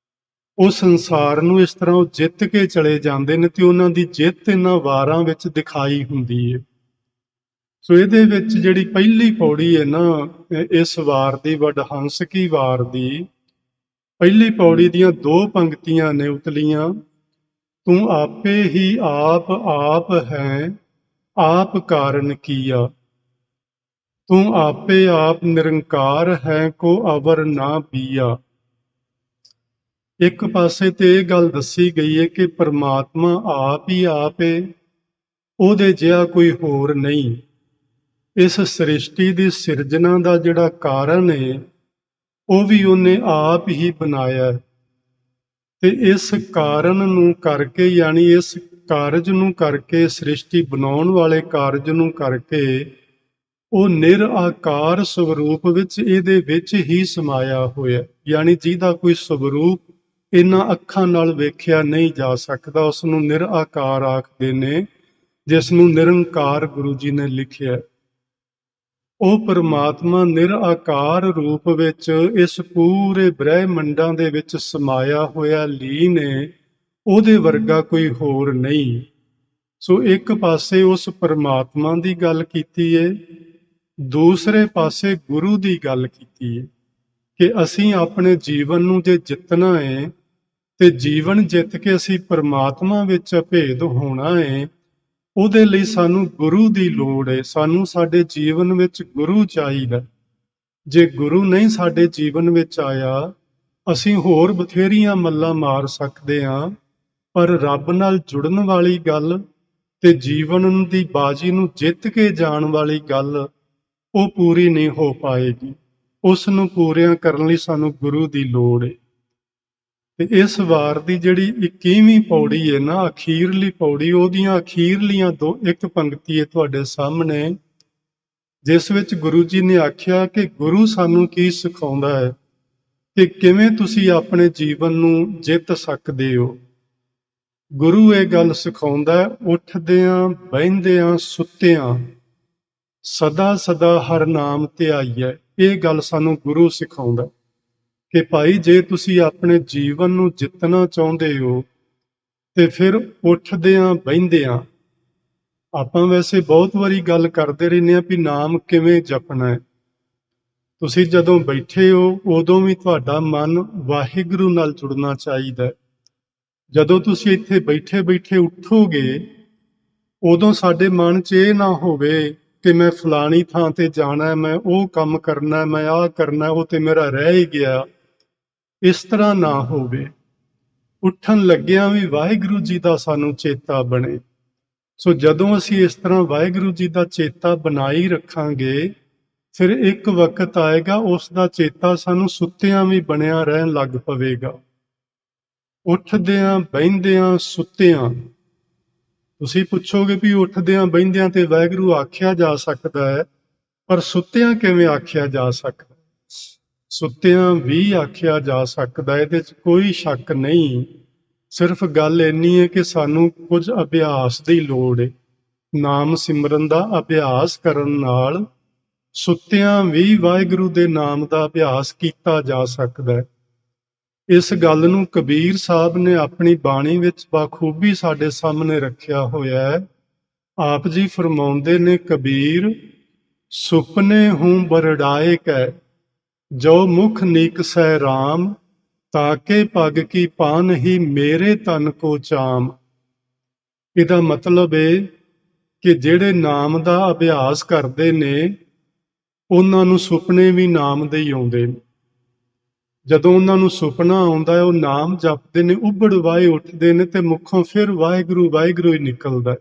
ਉਹ ਸੰਸਾਰ ਨੂੰ ਇਸ ਤਰ੍ਹਾਂ ਉਹ ਜਿੱਤ ਕੇ ਚਲੇ ਜਾਂਦੇ ਨੇ, ਤੇ ਉਹਨਾਂ ਦੀ ਜਿੱਤ ਇਹਨਾਂ ਵਾਰਾਂ ਵਿੱਚ ਦਿਖਾਈ ਹੁੰਦੀ ਹੈ। ਸੋ ਇਹਦੇ ਵਿੱਚ ਜਿਹੜੀ ਪਹਿਲੀ ਪੌੜੀ ਹੈ ਨਾ, ਇਸ ਵਾਰ ਦੀ, ਵਡਹੰਸ ਕੀ ਵਾਰ ਦੀ ਪਹਿਲੀ ਪੌੜੀ ਦੀਆਂ 2 ਪੰਕਤੀਆਂ ਨੇ ਉਤਲੀਆਂ। ਤੂੰ ਆਪੇ ਹੀ ਆਪ ਆਪ ਹੈ, ਆਪ ਕਾਰਨ ਕੀਆ। ਤੂੰ ਆਪੇ ਆਪ ਨਿਰੰਕਾਰ ਹੈ, ਕੋ ਅਵਰ ਨਾ ਬੀਆ। ਇੱਕ ਪਾਸੇ ਤੇ ਇਹ ਗੱਲ ਦੱਸੀ ਗਈ ਹੈ ਕਿ ਪਰਮਾਤਮਾ ਆਪ ਹੀ ਆਪ ਹੈ, ਉਹਦੇ ਜਿਹਾ ਕੋਈ ਹੋਰ ਨਹੀਂ। ਇਸ ਸ੍ਰਿਸ਼ਟੀ ਦੀ ਸਿਰਜਣਾ ਦਾ ਜਿਹੜਾ ਕਾਰਨ ਹੈ ਉਹ ਵੀ ਉਹਨੇ ਆਪ ਹੀ ਬਣਾਇਆ, ਤੇ ਇਸ ਕਾਰਨ ਨੂੰ ਕਰਕੇ, ਯਾਨੀ ਇਸ ਕਾਰਜ ਨੂੰ ਕਰਕੇ, ਸ੍ਰਿਸ਼ਟੀ ਬਣਾਉਣ ਵਾਲੇ ਕਾਰਜ ਨੂੰ ਕਰਕੇ ਉਹ ਨਿਰਾਕਾਰ ਸਵਰੂਪ ਵਿੱਚ ਇਹਦੇ ਵਿੱਚ ਹੀ ਸਮਾਇਆ ਹੋਇਆ, ਯਾਨੀ ਜਿਹਦਾ ਕੋਈ ਸਵਰੂਪ ਇਹਨਾਂ ਅੱਖਾਂ ਨਾਲ ਵੇਖਿਆ ਨਹੀਂ ਜਾ ਸਕਦਾ, ਉਸ ਨੂੰ ਨਿਰਾਕਾਰ ਆਖਦੇ ਨੇ, ਜਿਸ ਨੂੰ ਨਿਰੰਕਾਰ ਗੁਰੂ ਜੀ ਨੇ ਲਿਖਿਆ। ਉਹ ਪਰਮਾਤਮਾ ਨਿਰਾਕਾਰ ਰੂਪ ਵਿੱਚ ਇਸ ਪੂਰੇ ਬ੍ਰਹਿਮੰਡਾਂ ਦੇ ਵਿੱਚ ਸਮਾਇਆ ਹੋਇਆ ਲੀਨ ਹੈ, ਉਹਦੇ ਵਰਗਾ ਕੋਈ ਹੋਰ ਨਹੀਂ। ਸੋ ਇੱਕ ਪਾਸੇ ਉਸ ਪਰਮਾਤਮਾ ਦੀ ਗੱਲ ਕੀਤੀ ਹੈ, ਦੂਸਰੇ ਪਾਸੇ ਗੁਰੂ ਦੀ ਗੱਲ ਕੀਤੀ ਹੈ ਕਿ ਅਸੀਂ ਆਪਣੇ ਜੀਵਨ ਨੂੰ ਜੇ ਜਿੱਤਣਾ ਹੈ, ਤੇ ਜੀਵਨ ਜਿੱਤ ਕੇ ਅਸੀਂ ਪਰਮਾਤਮਾ ਵਿੱਚ ਅਭੇਦ ਹੋਣਾ ਹੈ, ਉਹਦੇ ਲਈ ਸਾਨੂੰ ਗੁਰੂ ਦੀ ਲੋੜ ਹੈ। ਸਾਨੂੰ ਸਾਡੇ ਜੀਵਨ ਵਿੱਚ ਗੁਰੂ ਚਾਹੀਦਾ। ਜੇ ਗੁਰੂ ਨਹੀਂ ਸਾਡੇ ਜੀਵਨ ਵਿੱਚ ਆਇਆ, ਅਸੀਂ ਹੋਰ ਬਥੇਰੀਆਂ ਮੱਲਾਂ ਮਾਰ ਸਕਦੇ ਹਾਂ, ਪਰ ਰੱਬ ਨਾਲ ਜੁੜਨ ਵਾਲੀ ਗੱਲ ਤੇ ਜੀਵਨ ਦੀ ਬਾਜੀ ਨੂੰ ਜਿੱਤ ਕੇ ਜਾਣ ਵਾਲੀ ਗੱਲ ਉਹ ਪੂਰੀ ਨਹੀਂ ਹੋ ਪਾਏਗੀ। ਉਸ ਨੂੰ ਪੂਰੀਆਂ ਕਰਨ ਲਈ ਸਾਨੂੰ ਗੁਰੂ ਦੀ ਲੋੜ ਹੈ। ਤੇ ਇਸ ਵਾਰ ਦੀ ਜਿਹੜੀ 21ਵੀਂ ਪੌੜੀ ਹੈ ਨਾ, ਅਖੀਰਲੀ ਪੌੜੀ, ਉਹਦੀਆਂ ਅਖੀਰਲੀਆਂ ਇੱਕ ਪੰਕਤੀ ਹੈ ਤੁਹਾਡੇ ਸਾਹਮਣੇ, ਜਿਸ ਵਿੱਚ ਗੁਰੂ ਜੀ ਨੇ ਆਖਿਆ ਕਿ ਗੁਰੂ ਸਾਨੂੰ ਕੀ ਸਿਖਾਉਂਦਾ ਹੈ ਕਿ ਕਿਵੇਂ ਤੁਸੀਂ ਆਪਣੇ ਜੀਵਨ ਨੂੰ ਜਿੱਤ ਸਕਦੇ ਹੋ। ਗੁਰੂ ਇਹ ਗੱਲ ਸਿਖਾਉਂਦਾ, ਉੱਠਦਿਆਂ ਬਹਿੰਦਿਆਂ ਸੁੱਤਿਆਂ ਸਦਾ ਸਦਾ ਹਰ ਨਾਮ ਧਿਆਈਐ। ਇਹ ਗੱਲ ਸਾਨੂੰ ਗੁਰੂ ਸਿਖਾਉਂਦਾ ਕਿ ਭਾਈ ਜੇ ਤੁਸੀਂ ਆਪਣੇ ਜੀਵਨ ਨੂੰ ਜਿੱਤਣਾ ਚਾਹੁੰਦੇ ਹੋ, ਤੇ ਫਿਰ ਉੱਠਦਿਆਂ ਬਹਿੰਦਿਆਂ, ਆਪਾਂ ਵੈਸੇ ਬਹੁਤ ਵਾਰੀ ਗੱਲ ਕਰਦੇ ਰਹਿੰਦੇ ਹਾਂ ਵੀ ਨਾਮ ਕਿਵੇਂ ਜਪਣਾ ਹੈ। ਤੁਸੀਂ ਜਦੋਂ ਬੈਠੇ ਹੋ ਉਦੋਂ ਵੀ ਤੁਹਾਡਾ ਮਨ ਵਾਹਿਗੁਰੂ ਨਾਲ ਜੁੜਨਾ ਚਾਹੀਦਾ। ਜਦੋਂ ਤੁਸੀਂ ਇੱਥੇ ਬੈਠੇ ਬੈਠੇ ਉੱਠੋਗੇ, ਉਦੋਂ ਸਾਡੇ ਮਨ 'ਚ ਇਹ ਨਾ ਹੋਵੇ ਕਿ ਮੈਂ ਫਲਾਣੀ ਥਾਂ ਤੇ ਜਾਣਾ, ਮੈਂ ਉਹ ਕੰਮ ਕਰਨਾ, ਮੈਂ ਆਹ ਕਰਨਾ, ਉਹ ਤੇ ਮੇਰਾ ਰਹਿ ਹੀ ਗਿਆ। ਇਸ ਤਰ੍ਹਾਂ ਨਾ ਹੋਵੇ। ਉੱਠਣ ਲੱਗਿਆਂ ਵੀ ਵਾਹਿਗੁਰੂ ਜੀ ਦਾ ਸਾਨੂੰ ਚੇਤਾ ਬਣੇ। ਸੋ ਜਦੋਂ ਅਸੀਂ ਇਸ ਤਰ੍ਹਾਂ ਵਾਹਿਗੁਰੂ ਜੀ ਦਾ ਚੇਤਾ ਬਣਾਈ ਰੱਖਾਂਗੇ, ਫਿਰ ਇੱਕ ਵਕਤ ਆਏਗਾ ਉਸ ਦਾ ਚੇਤਾ ਸਾਨੂੰ ਸੁੱਤਿਆਂ ਵੀ ਬਣਿਆ ਰਹਿਣ ਲੱਗ ਪਵੇਗਾ। ਉੱਠਦਿਆਂ ਬਹਿੰਦਿਆਂ ਸੁੱਤਿਆਂ, ਤੁਸੀਂ ਪੁੱਛੋਗੇ ਵੀ ਉੱਠਦਿਆਂ ਬਹਿੰਦਿਆਂ ਤੇ ਵਾਹਿਗੁਰੂ ਆਖਿਆ ਜਾ ਸਕਦਾ ਹੈ, ਪਰ ਸੁੱਤਿਆਂ ਕਿਵੇਂ ਆਖਿਆ ਜਾ ਸਕਦਾ? ਸੁੱਤਿਆਂ ਵੀ ਆਖਿਆ ਜਾ ਸਕਦਾ, ਇਹਦੇ 'ਚ ਕੋਈ ਸ਼ੱਕ ਨਹੀਂ। ਸਿਰਫ ਗੱਲ ਇੰਨੀ ਹੈ ਕਿ ਸਾਨੂੰ ਕੁਝ ਅਭਿਆਸ ਦੀ ਲੋੜ ਹੈ। ਨਾਮ ਸਿਮਰਨ ਦਾ ਅਭਿਆਸ ਕਰਨ ਨਾਲ ਸੁੱਤਿਆਂ ਵੀ ਵਾਹਿਗੁਰੂ ਦੇ ਨਾਮ ਦਾ ਅਭਿਆਸ ਕੀਤਾ ਜਾ ਸਕਦਾ ਹੈ। ਇਸ ਗੱਲ ਨੂੰ ਕਬੀਰ ਸਾਹਿਬ ਨੇ ਆਪਣੀ ਬਾਣੀ ਵਿੱਚ ਬਾਖੂਬੀ ਸਾਡੇ ਸਾਹਮਣੇ ਰੱਖਿਆ ਹੋਇਆ ਹੈ। ਆਪ ਜੀ ਫਰਮਾਉਂਦੇ ਨੇ, ਕਬੀਰ ਸੁਪਨੇ ਹੂੰ ਬਰੜਾਏ ਕੈ, ਜੋ ਮੁਖ ਨੀਕਸੈ ਰਾਮ, ਤਾਕੇ ਪਗ ਕੀ ਪਾਨ ਹੀ ਮੇਰੇ ਤਨ ਕੋ ਚਾਮ। ਇਹਦਾ ਮਤਲਬ ਹੈ ਕਿ ਜਿਹੜੇ ਨਾਮ ਦਾ ਅਭਿਆਸ ਕਰਦੇ ਨੇ ਉਹਨਾਂ ਨੂੰ ਸੁਪਨੇ ਵੀ ਨਾਮ ਦੇ ਹੀ ਆਉਂਦੇ ਨੇ। ਜਦੋਂ ਉਹਨਾਂ ਨੂੰ ਸੁਪਨਾ ਆਉਂਦਾ ਹੈ, ਉਹ ਨਾਮ ਜਪਦੇ ਨੇ, ਉੱਭੜ ਵਾਏ ਉੱਠਦੇ ਨੇ ਤੇ ਮੁਖੋਂ ਫਿਰ ਵਾਹਿਗੁਰੂ ਵਾਹਿਗੁਰੂ ਹੀ ਨਿਕਲਦਾ ਹੈ।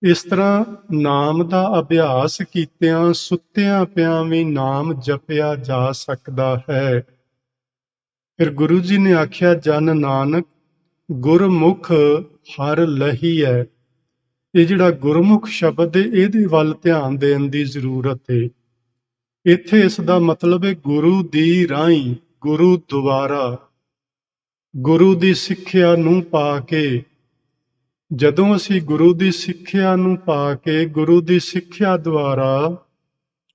ਇਸ ਤਰ੍ਹਾਂ ਨਾਮ ਦਾ ਅਭਿਆਸ ਕੀਤਿਆਂ ਸੁੱਤਿਆਂ ਪਿਆਂ ਵੀ ਨਾਮ ਜਪਿਆ ਜਾ ਸਕਦਾ ਹੈ। ਫਿਰ ਗੁਰੂ ਜੀ ਨੇ ਆਖਿਆ, ਜਨ ਨਾਨਕ ਗੁਰਮੁਖ ਹਰ ਲਹੀਐ। ਇਹ ਜਿਹੜਾ ਗੁਰਮੁਖ ਸ਼ਬਦ ਹੈ, ਇਹਦੇ ਵੱਲ ਧਿਆਨ ਦੇਣ ਦੀ ਜ਼ਰੂਰਤ ਹੈ। ਇੱਥੇ ਇਸ ਦਾ ਮਤਲਬ ਹੈ ਗੁਰੂ ਦੀ ਰਾਹੀਂ, ਗੁਰੂ ਦੁਆਰਾ, ਗੁਰੂ ਦੀ ਸਿੱਖਿਆ ਨੂੰ ਪਾ ਕੇ। ਜਦੋਂ ਅਸੀਂ ਗੁਰੂ ਦੀ ਸਿੱਖਿਆ ਨੂੰ ਪਾ ਕੇ, ਗੁਰੂ ਦੀ ਸਿੱਖਿਆ ਦੁਆਰਾ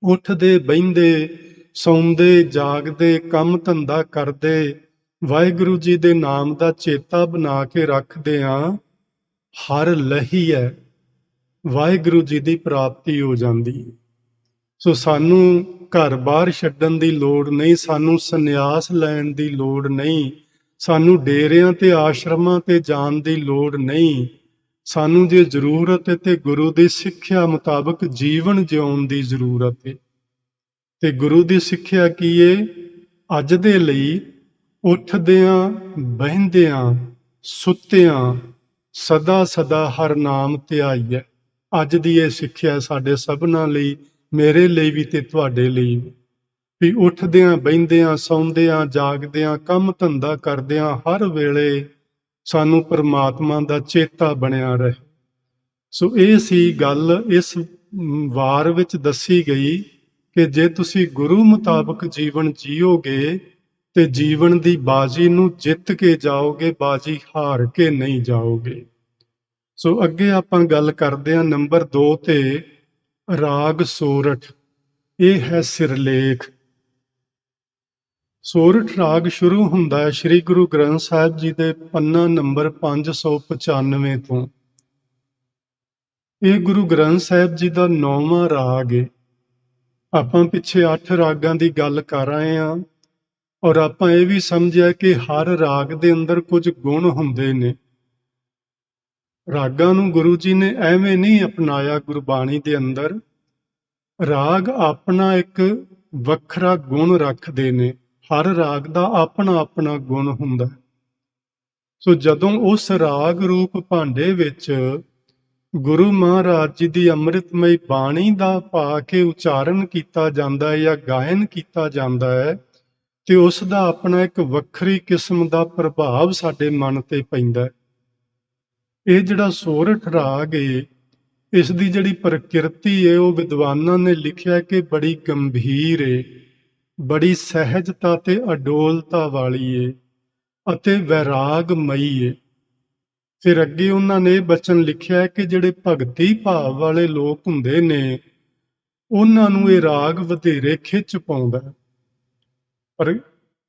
ਉੱਠਦੇ ਬਹਿੰਦੇ ਸੌਂਦੇ ਜਾਗਦੇ ਕੰਮ ਧੰਦਾ ਕਰਦੇ ਵਾਹਿਗੁਰੂ ਜੀ ਦੇ ਨਾਮ ਦਾ ਚੇਤਾ ਬਣਾ ਕੇ ਰੱਖਦੇ ਹਾਂ, ਹਰ ਲਹੀ ਹੈ, ਵਾਹਿਗੁਰੂ ਜੀ ਦੀ ਪ੍ਰਾਪਤੀ ਹੋ ਜਾਂਦੀ ਹੈ। ਸੋ ਸਾਨੂੰ ਘਰ-ਬਾਰ ਛੱਡਣ ਦੀ ਲੋੜ ਨਹੀਂ, ਸਾਨੂੰ ਸੰਨਿਆਸ ਲੈਣ ਦੀ ਲੋੜ ਨਹੀਂ, ਸਾਨੂੰ ਡੇਰਿਆਂ ਤੇ ਆਸ਼ਰਮਾਂ ਤੇ ਜਾਣ ਦੀ ਲੋੜ ਨਹੀਂ। ਸਾਨੂੰ ਜੇ ਜ਼ਰੂਰਤ ਹੈ ਤੇ ਗੁਰੂ ਦੀ ਸਿੱਖਿਆ ਮੁਤਾਬਕ ਜੀਵਨ ਜਿਉਣ ਦੀ ਜ਼ਰੂਰਤ ਹੈ। ਤੇ ਗੁਰੂ ਦੀ ਸਿੱਖਿਆ ਕੀ ਹੈ? ਅੱਜ ਦੇ ਲਈ ਉੱਠਦਿਆਂ ਬਹਿੰਦਿਆਂ ਸੁੱਤਿਆਂ ਸਦਾ ਸਦਾ ਹਰ ਨਾਮ ਧਿਆਈਐ। ਅੱਜ ਦੀ ਇਹ ਸਿੱਖਿਆ ਸਾਡੇ ਸਭਨਾਂ ਲਈ, ਮੇਰੇ ਲਈ ਵੀ ਤੇ ਤੁਹਾਡੇ ਲਈ ਵੀ ਉੱਠਦਿਆਂ ਬਹਿੰਦਿਆਂ ਸੌਂਦਿਆਂ ਜਾਗਦਿਆਂ ਕੰਮ ਧੰਦਾ ਕਰਦਿਆਂ ਹਰ ਵੇਲੇ ਸਾਨੂੰ ਪਰਮਾਤਮਾ ਦਾ ਚੇਤਾ ਬਣਿਆ ਰਹੇ। ਸੋ ਇਹ ਸੀ ਗੱਲ ਇਸ ਵਾਰ ਵਿੱਚ ਦੱਸੀ ਗਈ ਕਿ ਜੇ ਤੁਸੀਂ ਗੁਰੂ ਮੁਤਾਬਕ ਜੀਵਨ ਜੀਓਗੇ ਤੇ ਜੀਵਨ ਦੀ ਬਾਜੀ ਨੂੰ ਜਿੱਤ ਕੇ ਜਾਓਗੇ, ਬਾਜੀ ਹਾਰ ਕੇ ਨਹੀਂ ਜਾਓਗੇ। ਸੋ ਅੱਗੇ ਆਪਾਂ ਗੱਲ ਕਰਦੇ ਹਾਂ ਨੰਬਰ 2 ਤੇ, ਰਾਗ ਸੋਰਠ। ਇਹ ਹੈ ਸਿਰਲੇਖ। ਸੋਰਠ ਰਾਗ ਸ਼ੁਰੂ ਹੁੰਦਾ ਹੈ ਸ੍ਰੀ ਗੁਰੂ ਗ੍ਰੰਥ ਸਾਹਿਬ ਜੀ ਦੇ ਪੰਨਾ ਨੰਬਰ 595 ਤੋਂ। ਇਹ ਗੁਰੂ ਗ੍ਰੰਥ ਸਾਹਿਬ ਜੀ ਦਾ 9ਵਾਂ ਰਾਗ ਹੈ। ਆਪਾਂ ਪਿੱਛੇ 8 ਰਾਗਾਂ ਦੀ ਗੱਲ ਕਰ ਆਏ ਹਾਂ ਔਰ ਆਪਾਂ ਇਹ ਵੀ ਸਮਝਿਆ ਕਿ ਹਰ ਰਾਗ ਦੇ ਅੰਦਰ ਕੁਝ ਗੁਣ ਹੁੰਦੇ ਨੇ। ਰਾਗਾਂ ਨੂੰ ਗੁਰੂ ਜੀ ਨੇ ਐਵੇਂ ਨਹੀਂ ਅਪਣਾਇਆ ਗੁਰਬਾਣੀ ਦੇ ਅੰਦਰ। ਰਾਗ ਆਪਣਾ ਇੱਕ ਵੱਖਰਾ ਗੁਣ ਰੱਖਦੇ ਨੇ। ਹਰ ਰਾਗ ਦਾ ਆਪਣਾ ਆਪਣਾ ਗੁਣ ਹੁੰਦਾ। ਸੋ ਜਦੋਂ ਉਸ ਰਾਗ ਰੂਪ ਭਾਂਡੇ ਵਿੱਚ ਗੁਰੂ ਮਹਾਰਾਜ ਜੀ ਦੀ ਅੰਮ੍ਰਿਤਮਈ ਬਾਣੀ ਦਾ ਪਾ ਕੇ ਉਚਾਰਨ ਕੀਤਾ ਜਾਂਦਾ ਹੈ ਜਾਂ ਗਾਇਨ ਕੀਤਾ ਜਾਂਦਾ ਹੈ ਤੇ ਉਸ ਦਾ ਆਪਣਾ ਇੱਕ ਵੱਖਰੀ ਕਿਸਮ ਦਾ ਪ੍ਰਭਾਵ ਸਾਡੇ ਮਨ ਤੇ ਪੈਂਦਾ ਹੈ। ਇਹ ਜਿਹੜਾ ਸੋਰਠ ਰਾਗ ਹੈ, ਇਸ ਦੀ ਜਿਹੜੀ ਪ੍ਰਕਿਰਤੀ ਹੈ ਉਹ ਵਿਦਵਾਨਾਂ ਨੇ ਲਿਖਿਆ ਕਿ ਬੜੀ ਗੰਭੀਰ ਹੈ, ਬੜੀ ਸਹਿਜਤਾ ਤੇ ਅਡੋਲਤਾ ਵਾਲੀ ਹੈ ਅਤੇ ਵੈਰਾਗਮਈ ਹੈ। ਫਿਰ ਅੱਗੇ ਉਹਨਾਂ ਨੇ ਇਹ ਬਚਨ ਲਿਖਿਆ ਕਿ ਜਿਹੜੇ ਭਗਤੀ ਭਾਵ ਵਾਲੇ ਲੋਕ ਹੁੰਦੇ ਨੇ ਉਹਨਾਂ ਨੂੰ ਇਹ ਰਾਗ ਵਧੇਰੇ ਖਿੱਚ ਪਾਉਂਦਾ। ਪਰ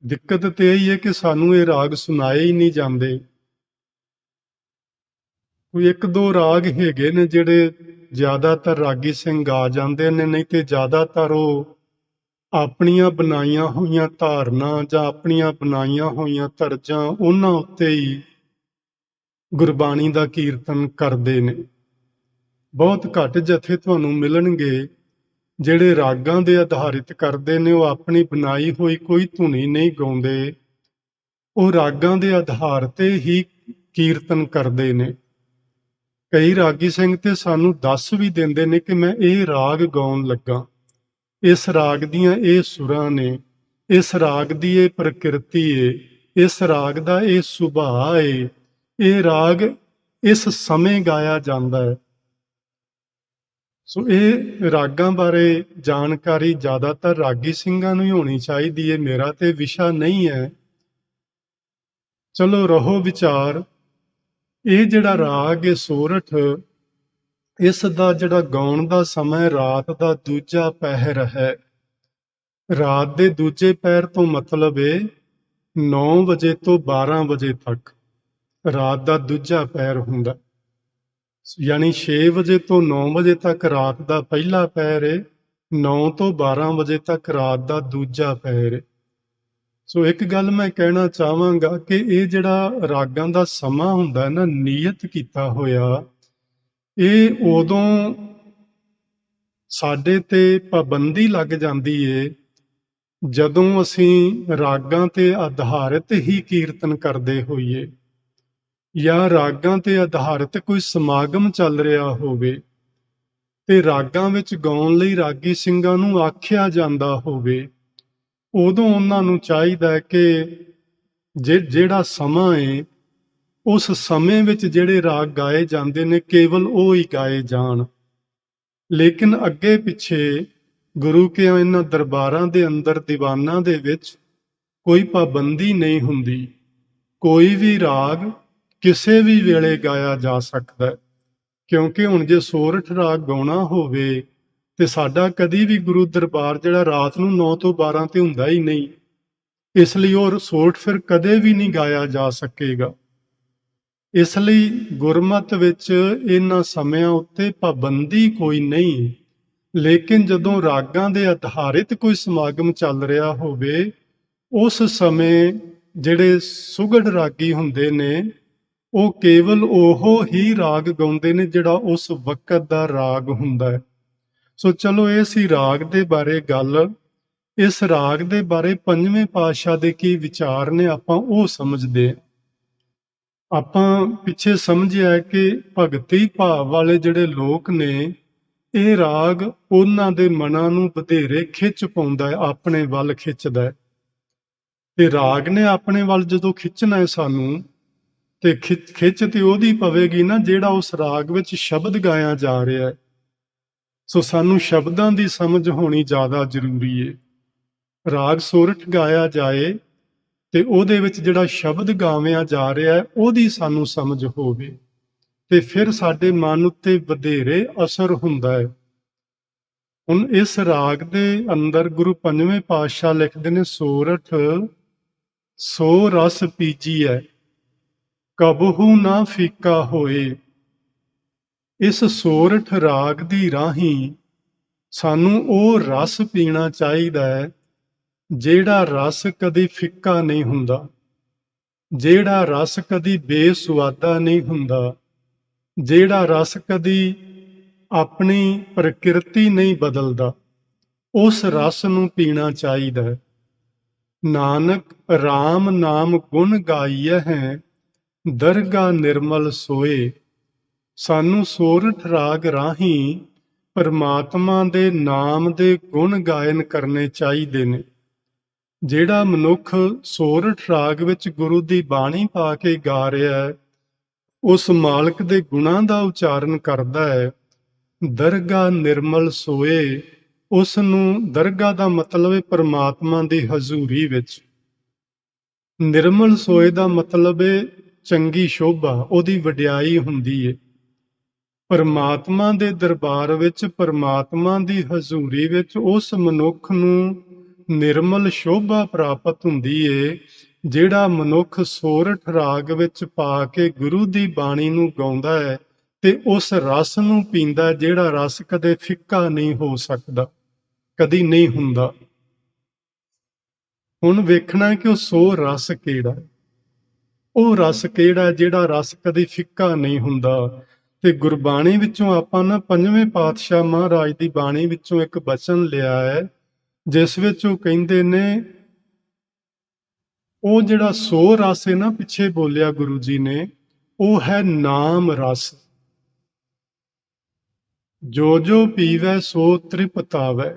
ਦਿੱਕਤ ਤੇ ਇਹ ਹੈ ਕਿ ਸਾਨੂੰ ਇਹ ਰਾਗ ਸੁਣਾਏ ਹੀ ਨਹੀਂ ਜਾਂਦੇ। ਕੋਈ 1-2 ਰਾਗ ਹੈਗੇ ਨੇ ਜਿਹੜੇ ਜ਼ਿਆਦਾਤਰ ਰਾਗੀ ਸਿੰਘ ਗਾ ਜਾਂਦੇ ਨੇ, ਨਹੀਂ ਤੇ ਜ਼ਿਆਦਾਤਰ ਉਹ ਆਪਣੀਆਂ ਬਣਾਈਆਂ ਹੋਈਆਂ ਧਾਰਨਾ ਜਾਂ ਆਪਣੀਆਂ ਬਣਾਈਆਂ ਹੋਈਆਂ ਤਰਜ਼ਾਂ ਉਹਨਾਂ ਉੱਤੇ ਹੀ ਗੁਰਬਾਣੀ ਦਾ ਕੀਰਤਨ ਕਰਦੇ ਨੇ। ਬਹੁਤ ਘੱਟ ਜਥੇ ਤੁਹਾਨੂੰ ਮਿਲਣਗੇ ਜਿਹੜੇ ਰਾਗਾਂ ਦੇ ਆਧਾਰਿਤ ਕਰਦੇ ਨੇ। ਉਹ ਆਪਣੀ ਬਣਾਈ ਹੋਈ ਕੋਈ ਧੁਨੀ ਨਹੀਂ ਗਾਉਂਦੇ, ਉਹ ਰਾਗਾਂ ਦੇ ਆਧਾਰ ਤੇ ਹੀ ਕੀਰਤਨ ਕਰਦੇ ਨੇ। ਕਈ ਰਾਗੀ ਸਿੰਘ ਤੇ ਸਾਨੂੰ ਦੱਸ ਵੀ ਦਿੰਦੇ ਨੇ ਕਿ ਮੈਂ ਇਹ ਰਾਗ ਗਾਉਣ ਲੱਗਾ, ਇਸ ਰਾਗ ਦੀਆਂ ਇਹ ਸੁਰਾਂ ਨੇ, ਇਸ ਰਾਗ ਦੀ ਇਹ ਪ੍ਰਕਿਰਤੀ ਏ, ਇਸ ਰਾਗ ਦਾ ਇਹ ਸੁਭਾਅ ਏ, ਇਹ ਰਾਗ ਇਸ ਸਮੇਂ ਗਾਇਆ ਜਾਂਦਾ ਹੈ। ਸੋ ਇਹ ਰਾਗਾਂ ਬਾਰੇ ਜਾਣਕਾਰੀ ਜ਼ਿਆਦਾਤਰ ਰਾਗੀ ਸਿੰਘਾਂ ਨੂੰ ਹੀ ਹੋਣੀ ਚਾਹੀਦੀ ਹੈ। ਮੇਰਾ ਤੇ ਵਿਸ਼ਾ ਨਹੀਂ ਹੈ। ਚਲੋ ਰਹੋ ਵਿਚਾਰ। ਇਹ ਜਿਹੜਾ ਰਾਗ ਹੈ ਸੋਰਠ, ਇਸ ਦਾ ਜਿਹੜਾ ਗਾਉਣ ਦਾ ਸਮਾਂ ਰਾਤ ਦਾ ਦੂਜਾ ਪਹਿਰ ਹੈ। ਰਾਤ ਦੇ ਦੂਜੇ ਪਹਿਰ ਤੋਂ ਮਤਲਬ ਹੈ 9 ਵਜੇ ਤੋਂ 12 ਵਜੇ ਤੱਕ ਰਾਤ ਦਾ ਦੂਜਾ ਪਹਿਰ ਹੁੰਦਾ। ਯਾਨੀ 6 ਵਜੇ ਤੋਂ 9 ਵਜੇ ਤੱਕ ਰਾਤ ਦਾ ਪਹਿਲਾ ਪਹਿਰ ਹੈ, 9 ਤੋਂ 12 ਵਜੇ ਤੱਕ ਰਾਤ ਦਾ ਦੂਜਾ ਪਹਿਰ ਹੈ। ਸੋ ਇੱਕ ਗੱਲ ਮੈਂ ਕਹਿਣਾ ਚਾਹਾਂਗਾ ਕਿ ਇਹ ਜਿਹੜਾ ਰਾਗਾਂ ਦਾ ਸਮਾਂ ਹੁੰਦਾ ਹੈ ਨਾ, ਨਿਯਤ ਕੀਤਾ ਹੋਇਆ, ਇਹ ਉਦੋਂ ਸਾਡੇ ਤੇ ਪਾਬੰਦੀ ਲੱਗ ਜਾਂਦੀ ਏ ਜਦੋਂ ਅਸੀਂ ਰਾਗਾਂ ਤੇ ਆਧਾਰਿਤ ਹੀ ਕੀਰਤਨ ਕਰਦੇ ਹੋਈਏ, ਜਾਂ ਰਾਗਾਂ ਤੇ ਆਧਾਰਿਤ ਕੋਈ ਸਮਾਗਮ ਚੱਲ ਰਿਹਾ ਹੋਵੇ ਤੇ ਰਾਗਾਂ ਵਿੱਚ ਗਾਉਣ ਲਈ ਰਾਗੀ ਸਿੰਘਾਂ ਨੂੰ ਆਖਿਆ ਜਾਂਦਾ ਹੋਵੇ, ਉਦੋਂ ਉਹਨਾਂ ਨੂੰ ਚਾਹੀਦਾ ਹੈ ਕਿ ਜਿਹੜਾ ਸਮਾਂ ਏ, ਉਸ ਸਮੇਂ ਵਿੱਚ ਜਿਹੜੇ ਰਾਗ ਗਾਏ ਜਾਂਦੇ ਨੇ ਕੇਵਲ ਉਹ ਹੀ ਗਾਏ ਜਾਣ। ਲੇਕਿਨ ਅੱਗੇ ਪਿੱਛੇ ਗੁਰੂ ਕੇ ਇਹਨਾਂ ਦਰਬਾਰਾਂ ਦੇ ਅੰਦਰ, ਦੀਵਾਨਾਂ ਦੇ ਵਿੱਚ ਕੋਈ ਪਾਬੰਦੀ ਨਹੀਂ ਹੁੰਦੀ। ਕੋਈ ਵੀ ਰਾਗ ਕਿਸੇ ਵੀ ਵੇਲੇ ਗਾਇਆ ਜਾ ਸਕਦਾ ਹੈ, ਕਿਉਂਕਿ ਹੁਣ ਜੇ ਸੋਰਠ ਰਾਗ ਗਾਉਣਾ ਹੋਵੇ ਤੇ ਸਾਡਾ ਕਦੀ ਵੀ ਗੁਰੂ ਦਰਬਾਰ ਜਿਹੜਾ ਰਾਤ ਨੂੰ 9 ਤੋਂ 12 ਤੇ ਹੁੰਦਾ ਹੀ ਨਹੀਂ, ਇਸ ਲਈ ਉਹ ਸੋਰਠ ਫਿਰ ਕਦੇ ਵੀ ਨਹੀਂ ਗਾਇਆ ਜਾ ਸਕੇਗਾ। ਇਸ ਲਈ ਗੁਰਮਤ ਵਿੱਚ ਇਹਨਾਂ ਸਮਿਆਂ ਉੱਤੇ ਪਾਬੰਦੀ ਕੋਈ ਨਹੀਂ, ਲੇਕਿਨ ਜਦੋਂ ਰਾਗਾਂ ਦੇ ਆਧਾਰਿਤ ਕੋਈ ਸਮਾਗਮ ਚੱਲ ਰਿਹਾ ਹੋਵੇ, ਉਸ ਸਮੇਂ ਜਿਹੜੇ ਸੁਗੜ ਰਾਗੀ ਹੁੰਦੇ ਨੇ, ਉਹ ਕੇਵਲ ਉਹ ਹੀ ਰਾਗ ਗਾਉਂਦੇ ਨੇ ਜਿਹੜਾ ਉਸ ਵਕਤ ਦਾ ਰਾਗ ਹੁੰਦਾ ਹੈ। ਸੋ ਚਲੋ ਇਹ ਸੀ ਰਾਗ ਦੇ ਬਾਰੇ ਗੱਲ। ਇਸ ਰਾਗ ਦੇ ਬਾਰੇ ਪੰਜਵੇਂ ਪਾਤਸ਼ਾਹ ਦੇ ਕੀ ਵਿਚਾਰ ਨੇ, ਆਪਾਂ ਉਹ ਸਮਝਦੇ ਹਾਂ। ਆਪਾਂ ਪਿੱਛੇ ਸਮਝਿਆ ਕਿ ਭਗਤੀ ਭਾਵ ਵਾਲੇ ਜਿਹੜੇ ਲੋਕ ਨੇ, ਇਹ ਰਾਗ ਉਹਨਾਂ ਦੇ ਮਨਾਂ ਨੂੰ ਵਧੇਰੇ ਖਿੱਚ ਪਾਉਂਦਾ ਹੈ, ਆਪਣੇ ਵੱਲ ਖਿੱਚਦਾ ਹੈ। ਤੇ ਰਾਗ ਨੇ ਆਪਣੇ ਵੱਲ ਜਦੋਂ ਖਿੱਚਣਾ ਹੈ ਸਾਨੂੰ, ਤੇ ਖਿੱਚ ਤੇ ਉਹਦੀ ਪਵੇਗੀ ਨਾ ਜਿਹੜਾ ਉਸ ਰਾਗ ਵਿੱਚ ਸ਼ਬਦ ਗਾਇਆ ਜਾ ਰਿਹਾ ਹੈ। ਸੋ ਸਾਨੂੰ ਸ਼ਬਦਾਂ ਦੀ ਸਮਝ ਹੋਣੀ ਜ਼ਿਆਦਾ ਜ਼ਰੂਰੀ ਹੈ। ਰਾਗ ਸੋਰਠ ਗਾਇਆ ਜਾਏ ਤੇ ਉਹਦੇ ਵਿੱਚ ਜਿਹੜਾ ਸ਼ਬਦ ਗਾਵਿਆ ਜਾ ਰਿਹਾ ਹੈ, ਉਹਦੀ ਸਾਨੂੰ ਸਮਝ ਹੋਵੇ, ਤੇ ਫਿਰ ਸਾਡੇ ਮਨ ਉੱਤੇ ਵਧੇਰੇ ਅਸਰ ਹੁੰਦਾ ਹੈ। ਹੁਣ ਇਸ ਰਾਗ ਦੇ ਅੰਦਰ ਗੁਰੂ ਪੰਜਵੇਂ ਪਾਤਸ਼ਾਹ ਲਿਖਦੇ ਨੇ, ਸੋਰਠ ਸੋ ਰਸ ਪੀਜੀਐ ਕਬਹੂ ਨਾ ਫੀਕਾ ਹੋਏ। ਇਸ ਸੋਰਠ ਰਾਗ ਦੀ ਰਾਹੀਂ ਸਾਨੂੰ ਉਹ ਰਸ ਪੀਣਾ ਚਾਹੀਦਾ ਹੈ ਜਿਹੜਾ ਰਸ ਕਦੀ ਫਿੱਕਾ ਨਹੀਂ ਹੁੰਦਾ, ਜਿਹੜਾ ਰਸ ਕਦੀ ਬੇਸੁਆਦਾ ਨਹੀਂ ਹੁੰਦਾ, ਜਿਹੜਾ ਰਸ ਕਦੀ ਆਪਣੀ ਪ੍ਰਕਿਰਤੀ ਨਹੀਂ ਬਦਲਦਾ, ਉਸ ਰਸ ਨੂੰ ਪੀਣਾ ਚਾਹੀਦਾ ਹੈ। ਨਾਨਕ RAM ਨਾਮ ਗੁਣ ਗਾਈਐ ਹੈ, ਦਰਗਾ ਨਿਰਮਲ ਸੋਏ। ਸਾਨੂੰ ਸੋਰਠ ਰਾਗ ਰਾਹੀਂ ਪਰਮਾਤਮਾ ਦੇ ਨਾਮ ਦੇ ਗੁਣ ਗਾਇਨ ਕਰਨੇ ਚਾਹੀਦੇ ਨੇ। ਜਿਹੜਾ ਮਨੁੱਖ ਸੋਰਠ ਰਾਗ ਵਿੱਚ ਗੁਰੂ ਦੀ ਬਾਣੀ ਪਾ ਕੇ ਗਾ ਰਿਹਾ ਹੈ, ਉਸ ਮਾਲਕ ਦੇ ਗੁਣਾਂ ਦਾ ਉਚਾਰਨ ਕਰਦਾ ਹੈ। ਦਰਗਾ ਨਿਰਮਲ ਸੋਏ, ਉਸ ਨੂੰ ਦਰਗਾ ਦਾ ਮਤਲਬ ਹੈ ਪਰਮਾਤਮਾ ਦੀ ਹਜ਼ੂਰੀ ਵਿੱਚ। ਨਿਰਮਲ ਸੋਏ ਦਾ ਮਤਲਬ ਹੈ ਚੰਗੀ ਸ਼ੋਭਾ, ਉਹਦੀ ਵਡਿਆਈ ਹੁੰਦੀ ਹੈ। ਪਰਮਾਤਮਾ ਦੇ ਦਰਬਾਰ ਵਿੱਚ, ਪਰਮਾਤਮਾ ਦੀ ਹਜ਼ੂਰੀ ਵਿੱਚ ਉਸ ਮਨੁੱਖ ਨੂੰ ਨਿਰਮਲ ਸ਼ੋਭਾ ਪ੍ਰਾਪਤ ਹੁੰਦੀ ਏ, ਜਿਹੜਾ ਮਨੁੱਖ ਸੋਰਠ ਰਾਗ ਵਿੱਚ ਪਾ ਕੇ ਗੁਰੂ ਦੀ ਬਾਣੀ ਨੂੰ ਗਾਉਂਦਾ ਹੈ ਤੇ ਉਸ ਰਸ ਨੂੰ ਪੀਂਦਾ, ਜਿਹੜਾ ਰਸ ਕਦੇ ਫਿੱਕਾ ਨਹੀਂ ਹੋ ਸਕਦਾ, ਕਦੀ ਨਹੀਂ ਹੁੰਦਾ। ਹੁਣ ਵੇਖਣਾ ਕਿ ਉਹ ਸੋ ਰਸ ਕਿਹੜਾ ਹੈ, ਉਹ ਰਸ ਕਿਹੜਾ ਜਿਹੜਾ ਰਸ ਕਦੀ ਫਿੱਕਾ ਨਹੀਂ ਹੁੰਦਾ। ਤੇ ਗੁਰਬਾਣੀ ਵਿੱਚੋਂ ਆਪਾਂ ਨਾ ਪੰਜਵੇਂ ਪਾਤਸ਼ਾਹ ਮਹਾਰਾਜ ਦੀ ਬਾਣੀ ਵਿੱਚੋਂ ਇੱਕ ਬਚਨ ਲਿਆ ਹੈ, ਜਿਸ ਵਿੱਚ ਉਹ ਕਹਿੰਦੇ ਨੇ, ਉਹ ਜਿਹੜਾ ਸੋ ਰਸ ਹੈ ਨਾ, ਪਿੱਛੇ ਬੋਲਿਆ ਗੁਰੂ ਜੀ ਨੇ, ਉਹ ਹੈ ਨਾਮ ਰਸ। ਜੋ ਜੋ ਪੀਵੈ ਸੋ ਤ੍ਰਿਪਤਾਵੈ।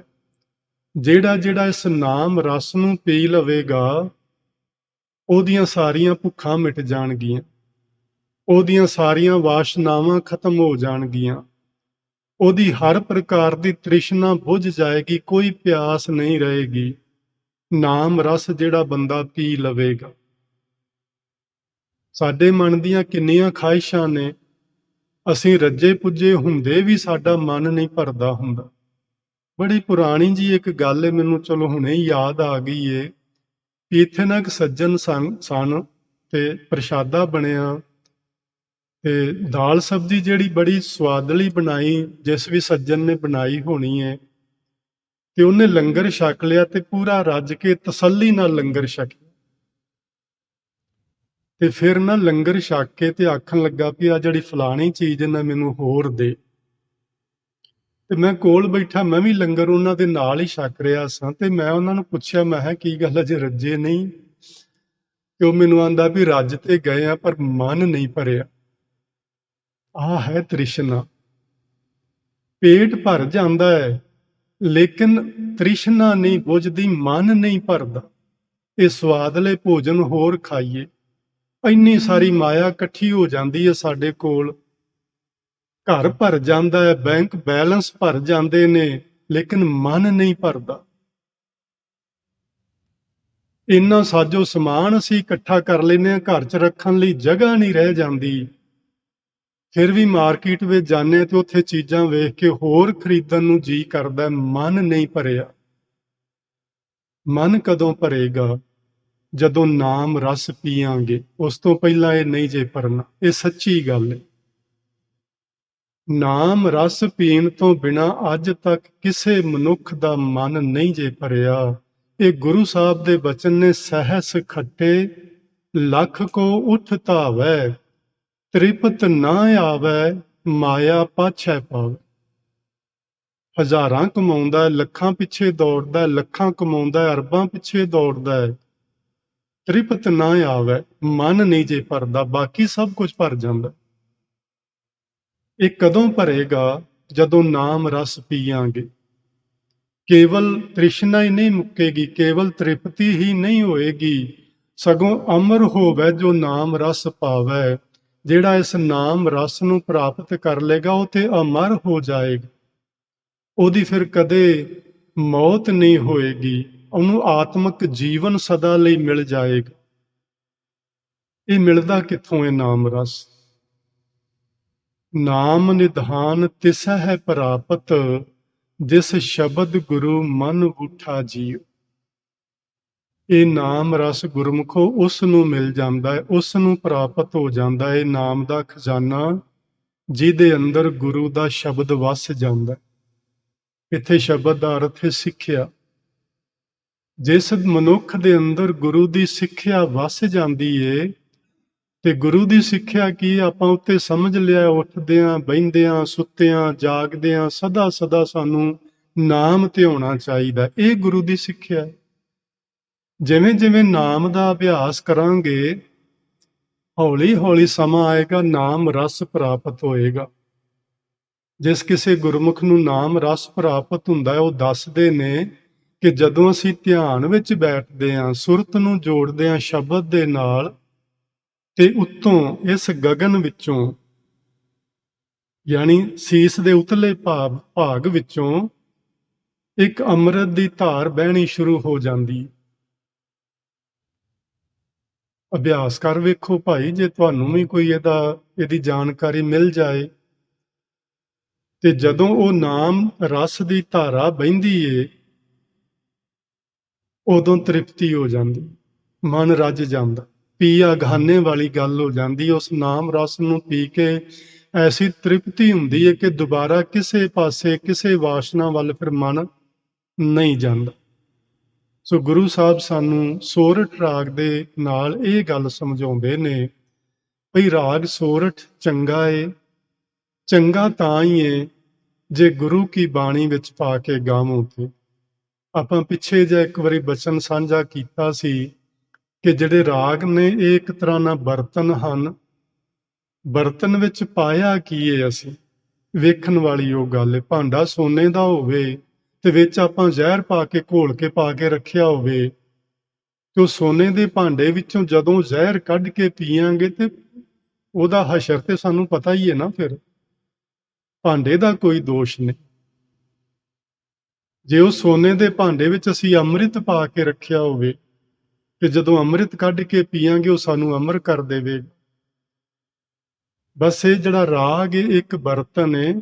ਜਿਹੜਾ ਇਸ ਨਾਮ ਰਸ ਨੂੰ ਪੀ ਲਵੇਗਾ, ਉਹਦੀਆਂ ਸਾਰੀਆਂ ਭੁੱਖਾਂ ਮਿਟ ਜਾਣਗੀਆਂ, ਉਹਦੀਆਂ ਸਾਰੀਆਂ ਵਾਸ਼ਨਾਵਾਂ ਖਤਮ ਹੋ ਜਾਣਗੀਆਂ, ਉਹਦੀ ਹਰ ਪ੍ਰਕਾਰ ਦੀ ਤ੍ਰਿਸ਼ਨਾ ਬੁੱਝ ਜਾਏਗੀ, ਕੋਈ ਪਿਆਸ ਨਹੀਂ ਰਹੇਗੀ। ਨਾਮ ਰਸ ਜਿਹੜਾ ਬੰਦਾ ਪੀ ਲਵੇਗਾ। ਸਾਡੇ ਮਨ ਦੀਆਂ ਕਿੰਨੀਆਂ ਖਾਹਿਸ਼ਾਂ ਨੇ, ਅਸੀਂ ਰੱਜੇ ਪੁੱਜੇ ਹੁੰਦੇ ਵੀ ਸਾਡਾ ਮਨ ਨਹੀਂ ਭਰਦਾ ਹੁੰਦਾ। ਬੜੀ ਪੁਰਾਣੀ ਜੀ ਇੱਕ ਗੱਲ ਹੈ, ਮੈਨੂੰ ਚਲੋ ਹੁਣੇ ਯਾਦ ਆ ਗਈ ਏ ਕਿ ਇੱਥੇ ਨਾ ਇੱਕ ਸੱਜਣ ਸਨ ਤੇ ਪ੍ਰਸ਼ਾਦਾ ਬਣਿਆ ਤੇ ਦਾਲ ਸਬਜ਼ੀ ਜਿਹੜੀ ਬੜੀ ਸਵਾਦਲੀ ਬਣਾਈ, ਜਿਸ ਵੀ ਸੱਜਣ ਨੇ ਬਣਾਈ ਹੋਣੀ ਹੈ, ਤੇ ਉਹਨੇ ਲੰਗਰ ਛਕ ਲਿਆ ਤੇ ਪੂਰਾ ਰੱਜ ਕੇ ਤਸੱਲੀ ਨਾਲ ਲੰਗਰ ਛਕਿਆ। ਤੇ ਫਿਰ ਨਾ ਲੰਗਰ ਛਕ ਕੇ ਤੇ ਆਖਣ ਲੱਗਾ ਵੀ ਆ ਜਿਹੜੀ ਫਲਾਣੀ ਚੀਜ਼ ਨਾ ਮੈਨੂੰ ਹੋਰ ਦੇ। ਤੇ ਮੈਂ ਕੋਲ ਬੈਠਾ, ਮੈਂ ਵੀ ਲੰਗਰ ਉਹਨਾਂ ਦੇ ਨਾਲ ਹੀ ਛਕ ਰਿਹਾ ਸਾਂ। ਤੇ ਮੈਂ ਉਹਨਾਂ ਨੂੰ ਪੁੱਛਿਆ, ਮੈਂ ਕਿਹਾ ਕੀ ਗੱਲ ਅਜੇ ਰੱਜੇ ਨਹੀਂ? ਤੇ ਉਹ ਮੈਨੂੰ ਆਂਦਾ ਵੀ ਰੱਜ ਤੇ ਗਏ ਆ ਪਰ ਮਨ ਨਹੀਂ ਭਰਿਆ। ਆਹ ਹੈ ਤ੍ਰਿਸ਼ਨਾ। ਪੇਟ ਭਰ ਜਾਂਦਾ ਹੈ ਲੇਕਿਨ ਤ੍ਰਿਸ਼ਨਾ ਨਹੀਂ ਬੁਝਦੀ, ਮਨ ਨਹੀਂ ਭਰਦਾ। ਇਹ ਸਵਾਦਲੇ ਭੋਜਨ ਹੋਰ ਖਾਈਏ, ਇੰਨੀ ਸਾਰੀ ਮਾਇਆ ਇਕੱਠੀ ਹੋ ਜਾਂਦੀ ਹੈ ਸਾਡੇ ਕੋਲ, ਘਰ ਭਰ ਜਾਂਦਾ ਹੈ, ਬੈਂਕ ਬੈਲੈਂਸ ਭਰ ਜਾਂਦੇ ਨੇ, ਲੇਕਿਨ ਮਨ ਨਹੀਂ ਭਰਦਾ। ਇੰਨਾ ਸਾਜੋ ਸਮਾਨ ਅਸੀਂ ਇਕੱਠਾ ਕਰ ਲੈਂਦੇ ਹਾਂ, ਘਰ 'ਚ ਰੱਖਣ ਲਈ ਜਗ੍ਹਾ ਨਹੀਂ ਰਹਿ ਜਾਂਦੀ। ਫਿਰ ਵੀ ਮਾਰਕੀਟ ਵਿੱਚ ਜਾਂਦੇ ਤੇ ਉੱਥੇ ਚੀਜ਼ਾਂ ਵੇਖ ਕੇ ਹੋਰ ਖਰੀਦਣ ਨੂੰ ਜੀ ਕਰਦਾ, ਮਨ ਨਹੀਂ ਭਰਿਆ। ਮਨ ਕਦੋਂ ਭਰੇਗਾ? ਜਦੋਂ ਨਾਮ ਰਸ ਪੀਆਂਗੇ। ਉਸ ਤੋਂ ਪਹਿਲਾਂ ਇਹ ਨਹੀਂ ਜੇ ਭਰਨਾ। ਇਹ ਸੱਚੀ ਗੱਲ ਹੈ। ਨਾਮ ਰਸ ਪੀਣ ਤੋਂ ਬਿਨਾਂ ਅੱਜ ਤੱਕ ਕਿਸੇ ਮਨੁੱਖ ਦਾ ਮਨ ਨਹੀਂ ਜੇ ਭਰਿਆ। ਇਹ ਗੁਰੂ ਸਾਹਿਬ ਦੇ ਬਚਨ ਨੇ, ਸਹਿਸ ਖੱਟੇ ਲੱਖ ਕੋ ਉਠ ਧਾਵੈ, ਤ੍ਰਿਪਤ ਨਾ ਆਵੈ, ਮਾਇਆ ਪਾਛੈ ਪਾਵੈ। ਹਜ਼ਾਰਾਂ ਕਮਾਉਂਦਾ, ਲੱਖਾਂ ਪਿੱਛੇ ਦੌੜਦਾ, ਲੱਖਾਂ ਕਮਾਉਂਦਾ, ਅਰਬਾਂ ਪਿੱਛੇ ਦੌੜਦਾ ਹੈ, ਤ੍ਰਿਪਤ ਨਾ ਆਵੈ, ਮਨ ਨਹੀਂ ਜੇ ਭਰਦਾ। ਬਾਕੀ ਸਭ ਕੁਝ ਭਰ ਜਾਂਦਾ। ਇਹ ਕਦੋਂ ਭਰੇਗਾ? ਜਦੋਂ ਨਾਮ ਰਸ ਪੀਆਂਗੇ। ਕੇਵਲ ਤ੍ਰਿਸ਼ਨਾ ਹੀ ਨਹੀਂ ਮੁੱਕੇਗੀ, ਕੇਵਲ ਤ੍ਰਿਪਤੀ ਹੀ ਨਹੀਂ ਹੋਏਗੀ, ਸਗੋਂ ਅਮਰ ਹੋਵੇ ਜੋ ਨਾਮ ਰਸ ਪਾਵੈ। ਜਿਹੜਾ ਇਸ ਨਾਮ ਰਸ ਨੂੰ ਪ੍ਰਾਪਤ ਕਰ ਲੇਗਾ ਉਹ ਤੇ ਅਮਰ ਹੋ ਜਾਏਗਾ। ਉਹਦੀ ਫਿਰ ਕਦੇ ਮੌਤ ਨਹੀਂ ਹੋਏਗੀ, ਉਹਨੂੰ ਆਤਮਿਕ ਜੀਵਨ ਸਦਾ ਲਈ ਮਿਲ ਜਾਏਗਾ। ਇਹ ਮਿਲਦਾ ਕਿੱਥੋਂ ਹੈ ਨਾਮ ਰਸ? ਨਾਮ ਨਿਧਾਨ ਤਿਸੈ ਹੈ ਪ੍ਰਾਪਤ, ਜਿਸ ਸ਼ਬਦ ਗੁਰੂ ਮਨ ਬੂਠਾ ਜੀਉ। ਇਹ ਨਾਮ ਰਸ ਗੁਰਮੁਖੋ ਉਸ ਨੂੰ ਮਿਲ ਜਾਂਦਾ ਹੈ, ਉਸ ਨੂੰ ਪ੍ਰਾਪਤ ਹੋ ਜਾਂਦਾ ਹੈ। ਨਾਮ ਦਾ ਖਜ਼ਾਨਾ ਜਿਹਦੇ ਅੰਦਰ ਗੁਰੂ ਦਾ ਸ਼ਬਦ ਵਸ ਜਾਂਦਾ ਹੈ। ਇੱਥੇ ਸ਼ਬਦ ਦਾ ਅਰਥ ਹੈ ਸਿੱਖਿਆ। ਜਿਸ ਮਨੁੱਖ ਦੇ ਅੰਦਰ ਗੁਰੂ ਦੀ ਸਿੱਖਿਆ ਵਸ ਜਾਂਦੀ ਏ, ਤੇ ਗੁਰੂ ਦੀ ਸਿੱਖਿਆ ਕੀ ਆਪਾਂ ਉੱਤੇ ਸਮਝ ਲਿਆ, ਉੱਠਦਿਆਂ ਬਹਿੰਦਿਆਂ ਸੁੱਤਿਆਂ ਜਾਗਦਿਆਂ ਸਦਾ ਸਦਾ ਸਾਨੂੰ ਨਾਮ ਧਿਆਉਣਾ ਚਾਹੀਦਾ। ਇਹ ਗੁਰੂ ਦੀ ਸਿੱਖਿਆ। ਜਿਵੇਂ ਜਿਵੇਂ ਨਾਮ ਦਾ ਅਭਿਆਸ ਕਰਾਂਗੇ, ਹੌਲੀ ਹੌਲੀ ਸਮਾਂ ਆਏਗਾ, ਨਾਮ ਰਸ ਪ੍ਰਾਪਤ ਹੋਏਗਾ। ਜਿਸ ਕਿਸੇ ਗੁਰਮੁਖ ਨੂੰ ਨਾਮ ਰਸ ਪ੍ਰਾਪਤ ਹੁੰਦਾ ਹੈ, ਉਹ ਦੱਸਦੇ ਨੇ ਕਿ ਜਦੋਂ ਅਸੀਂ ਧਿਆਨ ਵਿੱਚ ਬੈਠਦੇ ਹਾਂ, ਸੁਰਤ ਨੂੰ ਜੋੜਦੇ ਹਾਂ ਸ਼ਬਦ ਦੇ ਨਾਲ, ਤੇ ਉੱਤੋਂ ਇਸ ਗਗਨ ਵਿੱਚੋਂ, ਯਾਨੀ ਸੀਸ ਦੇ ਉਤਲੇ ਭਾਗ ਵਿੱਚੋਂ ਇੱਕ ਅੰਮ੍ਰਿਤ ਦੀ ਧਾਰ ਬਹਿਣੀ ਸ਼ੁਰੂ ਹੋ ਜਾਂਦੀ। ਅਭਿਆਸ ਕਰ ਵੇਖੋ ਭਾਈ, ਜੇ ਤੁਹਾਨੂੰ ਵੀ ਕੋਈ ਇਹਦੀ ਜਾਣਕਾਰੀ ਮਿਲ ਜਾਏ। ਤੇ ਜਦੋਂ ਉਹ ਨਾਮ ਰਸ ਦੀ ਧਾਰਾ ਬਹਿੰਦੀ ਏ, ਉਦੋਂ ਤ੍ਰਿਪਤੀ ਹੋ ਜਾਂਦੀ, ਮਨ ਰੱਜ ਜਾਂਦਾ, ਪੀਆ ਗਾਨੇ ਵਾਲੀ ਗੱਲ ਹੋ ਜਾਂਦੀ। ਉਸ ਨਾਮ ਰਸ ਨੂੰ ਪੀ ਕੇ ਐਸੀ ਤ੍ਰਿਪਤੀ ਹੁੰਦੀ ਹੈ ਕਿ ਦੁਬਾਰਾ ਕਿਸੇ ਪਾਸੇ ਕਿਸੇ ਵਾਸ਼ਨਾ ਵੱਲ ਫਿਰ ਮਨ ਨਹੀਂ ਜਾਂਦਾ। ਸੋ ਗੁਰੂ ਸਾਹਿਬ ਸਾਨੂੰ ਸੋਰਠ ਰਾਗ ਦੇ ਨਾਲ ਇਹ ਗੱਲ ਸਮਝਾਉਂਦੇ ਨੇ ਭਈ ਰਾਗ ਸੋਰਠ ਚੰਗਾ ਏ। ਚੰਗਾ ਤਾਂ ਹੀ ਏ ਜੇ ਗੁਰੂ ਕੀ ਬਾਣੀ ਵਿੱਚ ਪਾ ਕੇ ਗਾਵੋ। ਤੇ ਆਪਾਂ ਪਿੱਛੇ ਜੇ ਇੱਕ ਵਾਰੀ ਬਚਨ ਸਾਂਝਾ ਕੀਤਾ ਸੀ ਕਿ ਜਿਹੜੇ ਰਾਗ ਨੇ ਇਹ ਇੱਕ ਤਰ੍ਹਾਂ ਨਾਲ ਬਰਤਨ ਹਨ। ਬਰਤਨ ਵਿੱਚ ਪਾਇਆ ਕੀ ਏ ਅਸੀਂ, ਵੇਖਣ ਵਾਲੀ ਉਹ ਗੱਲ ਏ। ਭਾਂਡਾ ਸੋਨੇ ਦਾ ਹੋਵੇ ਤੇ ਵਿੱਚ ਆਪਾਂ ਜ਼ਹਿਰ ਪਾ ਕੇ ਘੋਲ ਕੇ ਪਾ ਕੇ ਰੱਖਿਆ ਹੋਵੇ, ਤੇ ਉਹ ਸੋਨੇ ਦੇ ਭਾਂਡੇ ਵਿੱਚੋਂ ਜਦੋਂ ਜ਼ਹਿਰ ਕੱਢ ਕੇ ਪੀਆਂਗੇ ਤੇ ਉਹਦਾ ਹਸ਼ਰ ਤੇ ਸਾਨੂੰ ਪਤਾ ਹੀ ਹੈ ਨਾ। ਫਿਰ ਭਾਂਡੇ ਦਾ ਕੋਈ ਦੋਸ਼ ਨਹੀਂ। ਜੇ ਉਹ ਸੋਨੇ ਦੇ ਭਾਂਡੇ ਵਿੱਚ ਅਸੀਂ ਅੰਮ੍ਰਿਤ ਪਾ ਕੇ ਰੱਖਿਆ ਹੋਵੇ ਤੇ ਜਦੋਂ ਅੰਮ੍ਰਿਤ ਕੱਢ ਕੇ ਪੀਆਂਗੇ ਉਹ ਸਾਨੂੰ ਅਮਰ ਕਰ ਦੇਵੇ। ਬਸ ਇਹ ਜਿਹੜਾ ਰਾਗ ਏ ਇੱਕ ਬਰਤਨ ਏ।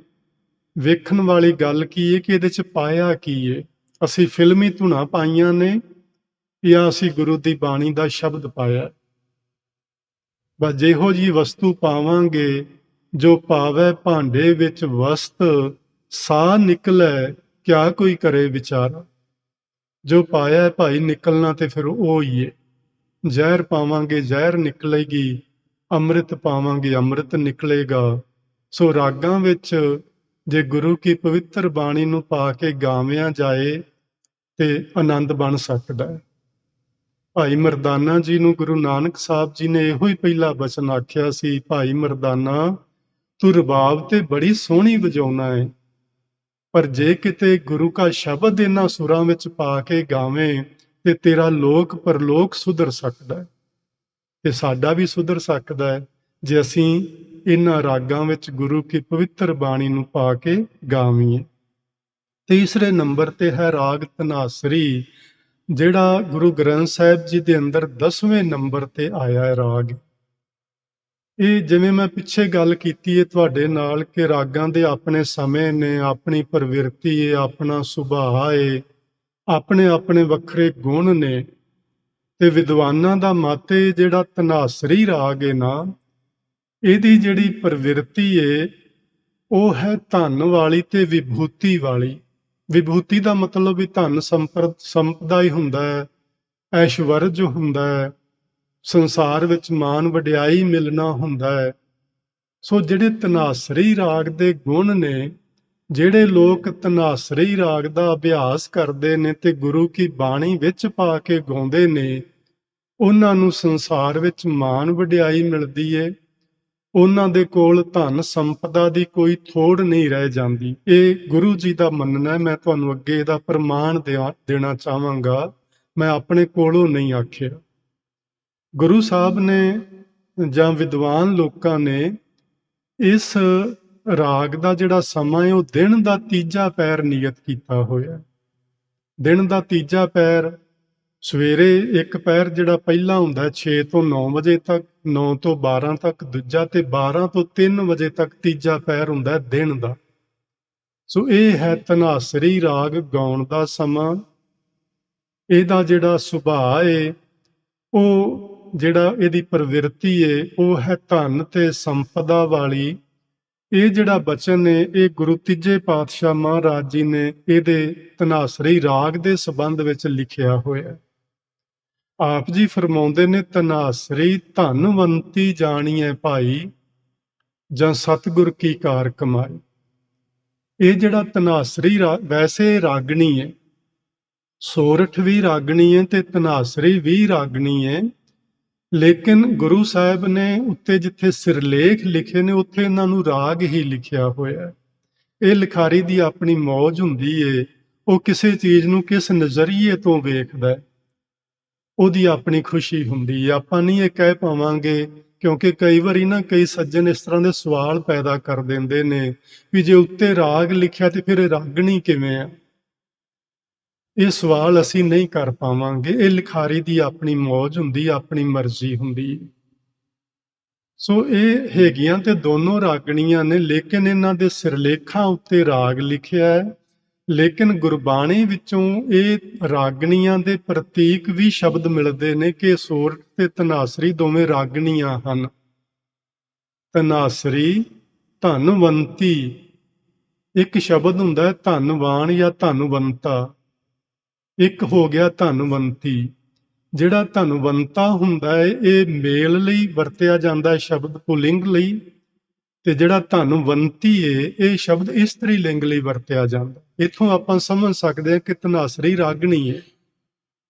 ਵੇਖਣ ਵਾਲੀ ਗੱਲ ਕੀ ਹੈ ਕਿ ਇਹਦੇ ਚ ਪਾਇਆ ਕੀ ਹੈ। ਅਸੀਂ ਫਿਲਮੀ ਧੁਨਾਂ ਪਾਈਆਂ ਨੇ ਜਾਂ ਅਸੀਂ ਗੁਰੂ ਦੀ ਬਾਣੀ ਦਾ ਸ਼ਬਦ ਪਾਇਆ। ਬਸ ਜਿਹੋ ਜੀ ਵਸਤੂ ਪਾਵਾਂਗੇ, ਜੋ ਪਾਵੈ ਭਾਂਡੇ ਵਿੱਚ ਵਸਤ, ਸਾ ਨਿਕਲੈ ਕਿਆ ਕੋਈ ਕਰੇ ਵਿਚਾਰਾ। ਜੋ ਪਾਇਆ ਹੈ ਭਾਈ ਨਿਕਲਣਾ ਤੇ ਫਿਰ ਉਹ ਹੀ ਏ। ਜ਼ਹਿਰ ਪਾਵਾਂਗੇ ਜ਼ਹਿਰ ਨਿਕਲੇਗੀ, ਅੰਮ੍ਰਿਤ ਪਾਵਾਂਗੇ ਅੰਮ੍ਰਿਤ ਨਿਕਲੇਗਾ। ਸੋ ਰਾਗਾਂ ਵਿੱਚ ਜੇ ਗੁਰੂ ਕੀ ਪਵਿੱਤਰ ਬਾਣੀ ਨੂੰ ਪਾ ਕੇ ਗਾਵਿਆਂ ਜਾਏ ਤੇ ਆਨੰਦ ਬਣ ਸਕਦਾ ਹੈ। ਭਾਈ ਮਰਦਾਨਾ ਜੀ ਨੂੰ ਗੁਰੂ ਨਾਨਕ ਸਾਹਿਬ ਜੀ ਨੇ ਇਹੋ ਹੀ ਪਹਿਲਾ ਬਚਨ ਆਖਿਆ ਸੀ, ਭਾਈ ਮਰਦਾਨਾ ਤੂੰ ਰਬਾਬ ਤੇ ਬੜੀ ਸੋਹਣੀ ਵਜਾਉਣਾ ਹੈ, ਪਰ ਜੇ ਕਿਤੇ ਗੁਰੂ ਕਾ ਸ਼ਬਦ ਇਹਨਾਂ ਸੁਰਾਂ ਵਿੱਚ ਪਾ ਕੇ ਗਾਵੇਂ ਤੇ ਤੇਰਾ ਲੋਕ ਪਰਲੋਕ ਸੁਧਰ ਸਕਦਾ ਹੈ ਤੇ ਸਾਡਾ ਵੀ ਸੁਧਰ ਸਕਦਾ ਹੈ ਜੇ ਅਸੀਂ ਇਹਨਾਂ ਰਾਗਾਂ ਵਿੱਚ ਗੁਰੂ ਕੀ ਪਵਿੱਤਰ ਬਾਣੀ ਨੂੰ ਪਾ ਕੇ ਗਾਵੀਏ। ਤੀਸਰੇ ਨੰਬਰ ਤੇ ਹੈ ਰਾਗ ਧਨਾਸਰੀ, ਜਿਹੜਾ ਗੁਰੂ ਗ੍ਰੰਥ ਸਾਹਿਬ ਜੀ ਦੇ ਅੰਦਰ 10ਵੇਂ ਨੰਬਰ ਤੇ ਆਇਆ ਹੈ ਰਾਗ। ਇਹ ਜਿਵੇਂ ਮੈਂ ਪਿੱਛੇ ਗੱਲ ਕੀਤੀ ਹੈ ਤੁਹਾਡੇ ਨਾਲ ਕਿ ਰਾਗਾਂ ਦੇ ਆਪਣੇ ਸਮੇਂ ਨੇ, ਆਪਣੀ ਪ੍ਰਵਿਰਤੀ ਹੈ, ਆਪਣਾ ਸੁਭਾਅ ਹੈ, ਆਪਣੇ ਆਪਣੇ ਵੱਖਰੇ ਗੁਣ ਨੇ। ਤੇ ਵਿਦਵਾਨਾਂ ਦਾ ਮਤ ਹੈ ਜਿਹੜਾ ਧਨਾਸਰੀ ਰਾਗ ਹੈ ਨਾ, ਇਹਦੀ ਜਿਹੜੀ ਪ੍ਰਵਿਰਤੀ ਹੈ ਉਹ ਹੈ ਧਨ ਵਾਲੀ ਤੇ ਵਿਭੂਤੀ ਵਾਲੀ। ਵਿਭੂਤੀ ਦਾ ਮਤਲਬ ਵੀ ਧਨ ਸੰਪਦਾ ਹੀ ਹੁੰਦਾ ਹੈ, ਐਸ਼ਵਰਜ ਹੁੰਦਾ ਹੈ, ਸੰਸਾਰ ਵਿੱਚ ਮਾਨ ਵਡਿਆਈ ਮਿਲਣਾ ਹੁੰਦਾ ਹੈ। ਸੋ ਜਿਹੜੇ ਧਨਾਸਰੀ ਰਾਗ ਦੇ ਗੁਣ ਨੇ, ਜਿਹੜੇ ਲੋਕ ਧਨਾਸਰੀ ਰਾਗ ਦਾ ਅਭਿਆਸ ਕਰਦੇ ਨੇ ਤੇ ਗੁਰੂ ਕੀ ਬਾਣੀ ਵਿੱਚ ਪਾ ਕੇ ਗਾਉਂਦੇ ਨੇ, ਉਹਨਾਂ ਨੂੰ ਸੰਸਾਰ ਵਿੱਚ ਮਾਨ ਵਡਿਆਈ ਮਿਲਦੀ ਏ। ਉਹਨਾਂ ਦੇ ਕੋਲ ਧਨ ਸੰਪਦਾ ਦੀ ਕੋਈ ਥੋੜ ਨਹੀਂ ਰਹਿ ਜਾਂਦੀ। ਇਹ ਗੁਰੂ ਜੀ ਦਾ ਮੰਨਣਾ ਹੈ, ਮੈਂ ਤੁਹਾਨੂੰ ਅੱਗੇ ਇਹਦਾ ਪ੍ਰਮਾਣ ਦੇਣਾ ਚਾਹਾਂਗਾ, ਮੈਂ ਆਪਣੇ ਕੋਲੋਂ ਨਹੀਂ ਆਖਿਆ। ਗੁਰੂ ਸਾਹਿਬ ਨੇ ਜਾਂ ਵਿਦਵਾਨ ਲੋਕਾਂ ਨੇ ਇਸ ਰਾਗ ਦਾ ਜਿਹੜਾ ਸਮਾਂ ਹੈ ਉਹ ਦਿਨ ਦਾ ਤੀਜਾ ਪਹਿਰ ਨਿਯਤ ਕੀਤਾ ਹੋਇਆ। ਦਿਨ ਦਾ ਤੀਜਾ ਪਹਿਰ ਸਵੇਰੇ ਇੱਕ ਪਹਿਰ ਜਿਹੜਾ ਪਹਿਲਾ ਹੁੰਦਾ 6 ਤੋਂ 9 ਵਜੇ ਤੱਕ, 9 ਤੋਂ 12 ਤੱਕ ਦੂਜਾ, ਤੇ 12 ਤੋਂ 3 ਵਜੇ ਤੱਕ ਤੀਜਾ ਪਹਿਰ ਹੁੰਦਾ ਦਿਨ ਦਾ। ਸੋ ਇਹ ਹੈ ਧਨਾਸਰੀ ਰਾਗ ਗਾਉਣ ਦਾ ਸਮਾਂ। ਇਹਦਾ ਜਿਹੜਾ ਸੁਭਾਅ ਹੈ, ਉਹ ਜਿਹੜਾ ਇਹਦੀ ਪ੍ਰਵਿਰਤੀ ਹੈ ਉਹ ਹੈ ਧਨ ਤੇ ਸੰਪਦਾ ਵਾਲੀ। ਇਹ ਜਿਹੜਾ ਬਚਨ ਹੈ ਇਹ ਗੁਰੂ ਤੀਜੇ ਪਾਤਸ਼ਾਹ ਮਹਾਰਾਜ ਜੀ ਨੇ ਇਹਦੇ ਧਨਾਸਰੀ ਰਾਗ ਦੇ ਸੰਬੰਧ ਵਿੱਚ ਲਿਖਿਆ ਹੋਇਆ। ਆਪ ਜੀ ਫਰਮਾਉਂਦੇ ਨੇ, ਧਨਾਸਰੀ ਧਨਵੰਤੀ ਜਾਣੀਐ ਭਾਈ, ਜਾਂ ਸਤਿਗੁਰ ਕੀ ਕਾਰ ਕਮਾਈ। ਇਹ ਜਿਹੜਾ ਧਨਾਸਰੀ ਵੈਸੇ ਰਾਗਣੀ ਹੈ, ਸੋਰਠ ਵੀ ਰਾਗਣੀ ਹੈ ਤੇ ਧਨਾਸਰੀ ਵੀ ਰਾਗਣੀ ਹੈ, ਲੇਕਿਨ ਗੁਰੂ ਸਾਹਿਬ ਨੇ ਉੱਤੇ ਜਿੱਥੇ ਸਿਰਲੇਖ ਲਿਖੇ ਨੇ ਉੱਥੇ ਇਹਨਾਂ ਨੂੰ ਰਾਗ ਹੀ ਲਿਖਿਆ ਹੋਇਆ। ਇਹ ਲਿਖਾਰੀ ਦੀ ਆਪਣੀ ਮੌਜ ਹੁੰਦੀ ਏ, ਉਹ ਕਿਸੇ ਚੀਜ਼ ਨੂੰ ਕਿਸ ਨਜ਼ਰੀਏ ਤੋਂ ਵੇਖਦਾ ਹੈ, ਉਹਦੀ ਆਪਣੀ ਖੁਸ਼ੀ ਹੁੰਦੀ ਹੈ। ਆਪਾਂ ਨਹੀਂ ਇਹ ਕਹਿ ਪਾਵਾਂਗੇ, ਕਿਉਂਕਿ ਕਈ ਵਾਰੀ ਨਾ ਕਈ ਸੱਜਣ ਇਸ ਤਰ੍ਹਾਂ ਦੇ ਸਵਾਲ ਪੈਦਾ ਕਰ ਦਿੰਦੇ ਨੇ ਵੀ ਜੇ ਉੱਤੇ ਰਾਗ ਲਿਖਿਆ ਤੇ ਫਿਰ ਇਹ ਰਾਗਣੀ ਕਿਵੇਂ ਆ। ਇਹ ਸਵਾਲ ਅਸੀਂ ਨਹੀਂ ਕਰ ਪਾਵਾਂਗੇ। ਇਹ ਲਿਖਾਰੀ ਦੀ ਆਪਣੀ ਮੌਜ ਹੁੰਦੀ, ਆਪਣੀ ਮਰਜ਼ੀ ਹੁੰਦੀ। ਸੋ ਇਹ ਹੈਗੀਆਂ ਤੇ ਦੋਨੋਂ ਰਾਗਣੀਆਂ ਨੇ, ਲੇਕਿਨ ਇਹਨਾਂ ਦੇ ਸਿਰਲੇਖਾਂ ਉੱਤੇ ਰਾਗ ਲਿਖਿਆ ਹੈ। ਲੇਕਿਨ ਗੁਰਬਾਣੀ ਵਿੱਚੋਂ ਇਹ ਰਾਗਣੀਆਂ ਦੇ ਪ੍ਰਤੀਕ ਵੀ ਸ਼ਬਦ ਮਿਲਦੇ ਨੇ ਕਿ ਸੋਰਠ ਤੇ ਧਨਾਸਰੀ ਦੋਵੇਂ ਰਾਗਣੀਆਂ ਹਨ। ਧਨਾਸਰੀ ਧਨਵੰਤੀ, ਇੱਕ ਸ਼ਬਦ ਹੁੰਦਾ ਹੈ ਧਨਵਾਨ ਜਾਂ ਧਨਵੰਤਾ, ਇੱਕ ਹੋ ਗਿਆ ਧਨਵੰਤੀ। ਜਿਹੜਾ ਧਨਵੰਤਾ ਹੁੰਦਾ ਹੈ ਇਹ ਮੇਲ ਲਈ ਵਰਤਿਆ ਜਾਂਦਾ ਹੈ, ਸ਼ਬਦ ਪੁਲਿੰਗ ਲਈ, ਤੇ ਜਿਹੜਾ ਧਨਵੰਤੀ ਹੈ ਇਹ ਸ਼ਬਦ ਇਸਤਰੀ ਲਿੰਗ ਲਈ ਵਰਤਿਆ ਜਾਂਦਾ। ਇੱਥੋਂ ਆਪਾਂ ਸਮਝ ਸਕਦੇ ਹਾਂ ਕਿ ਧਨਾਸਰੀ ਰਾਗਣੀ ਹੈ।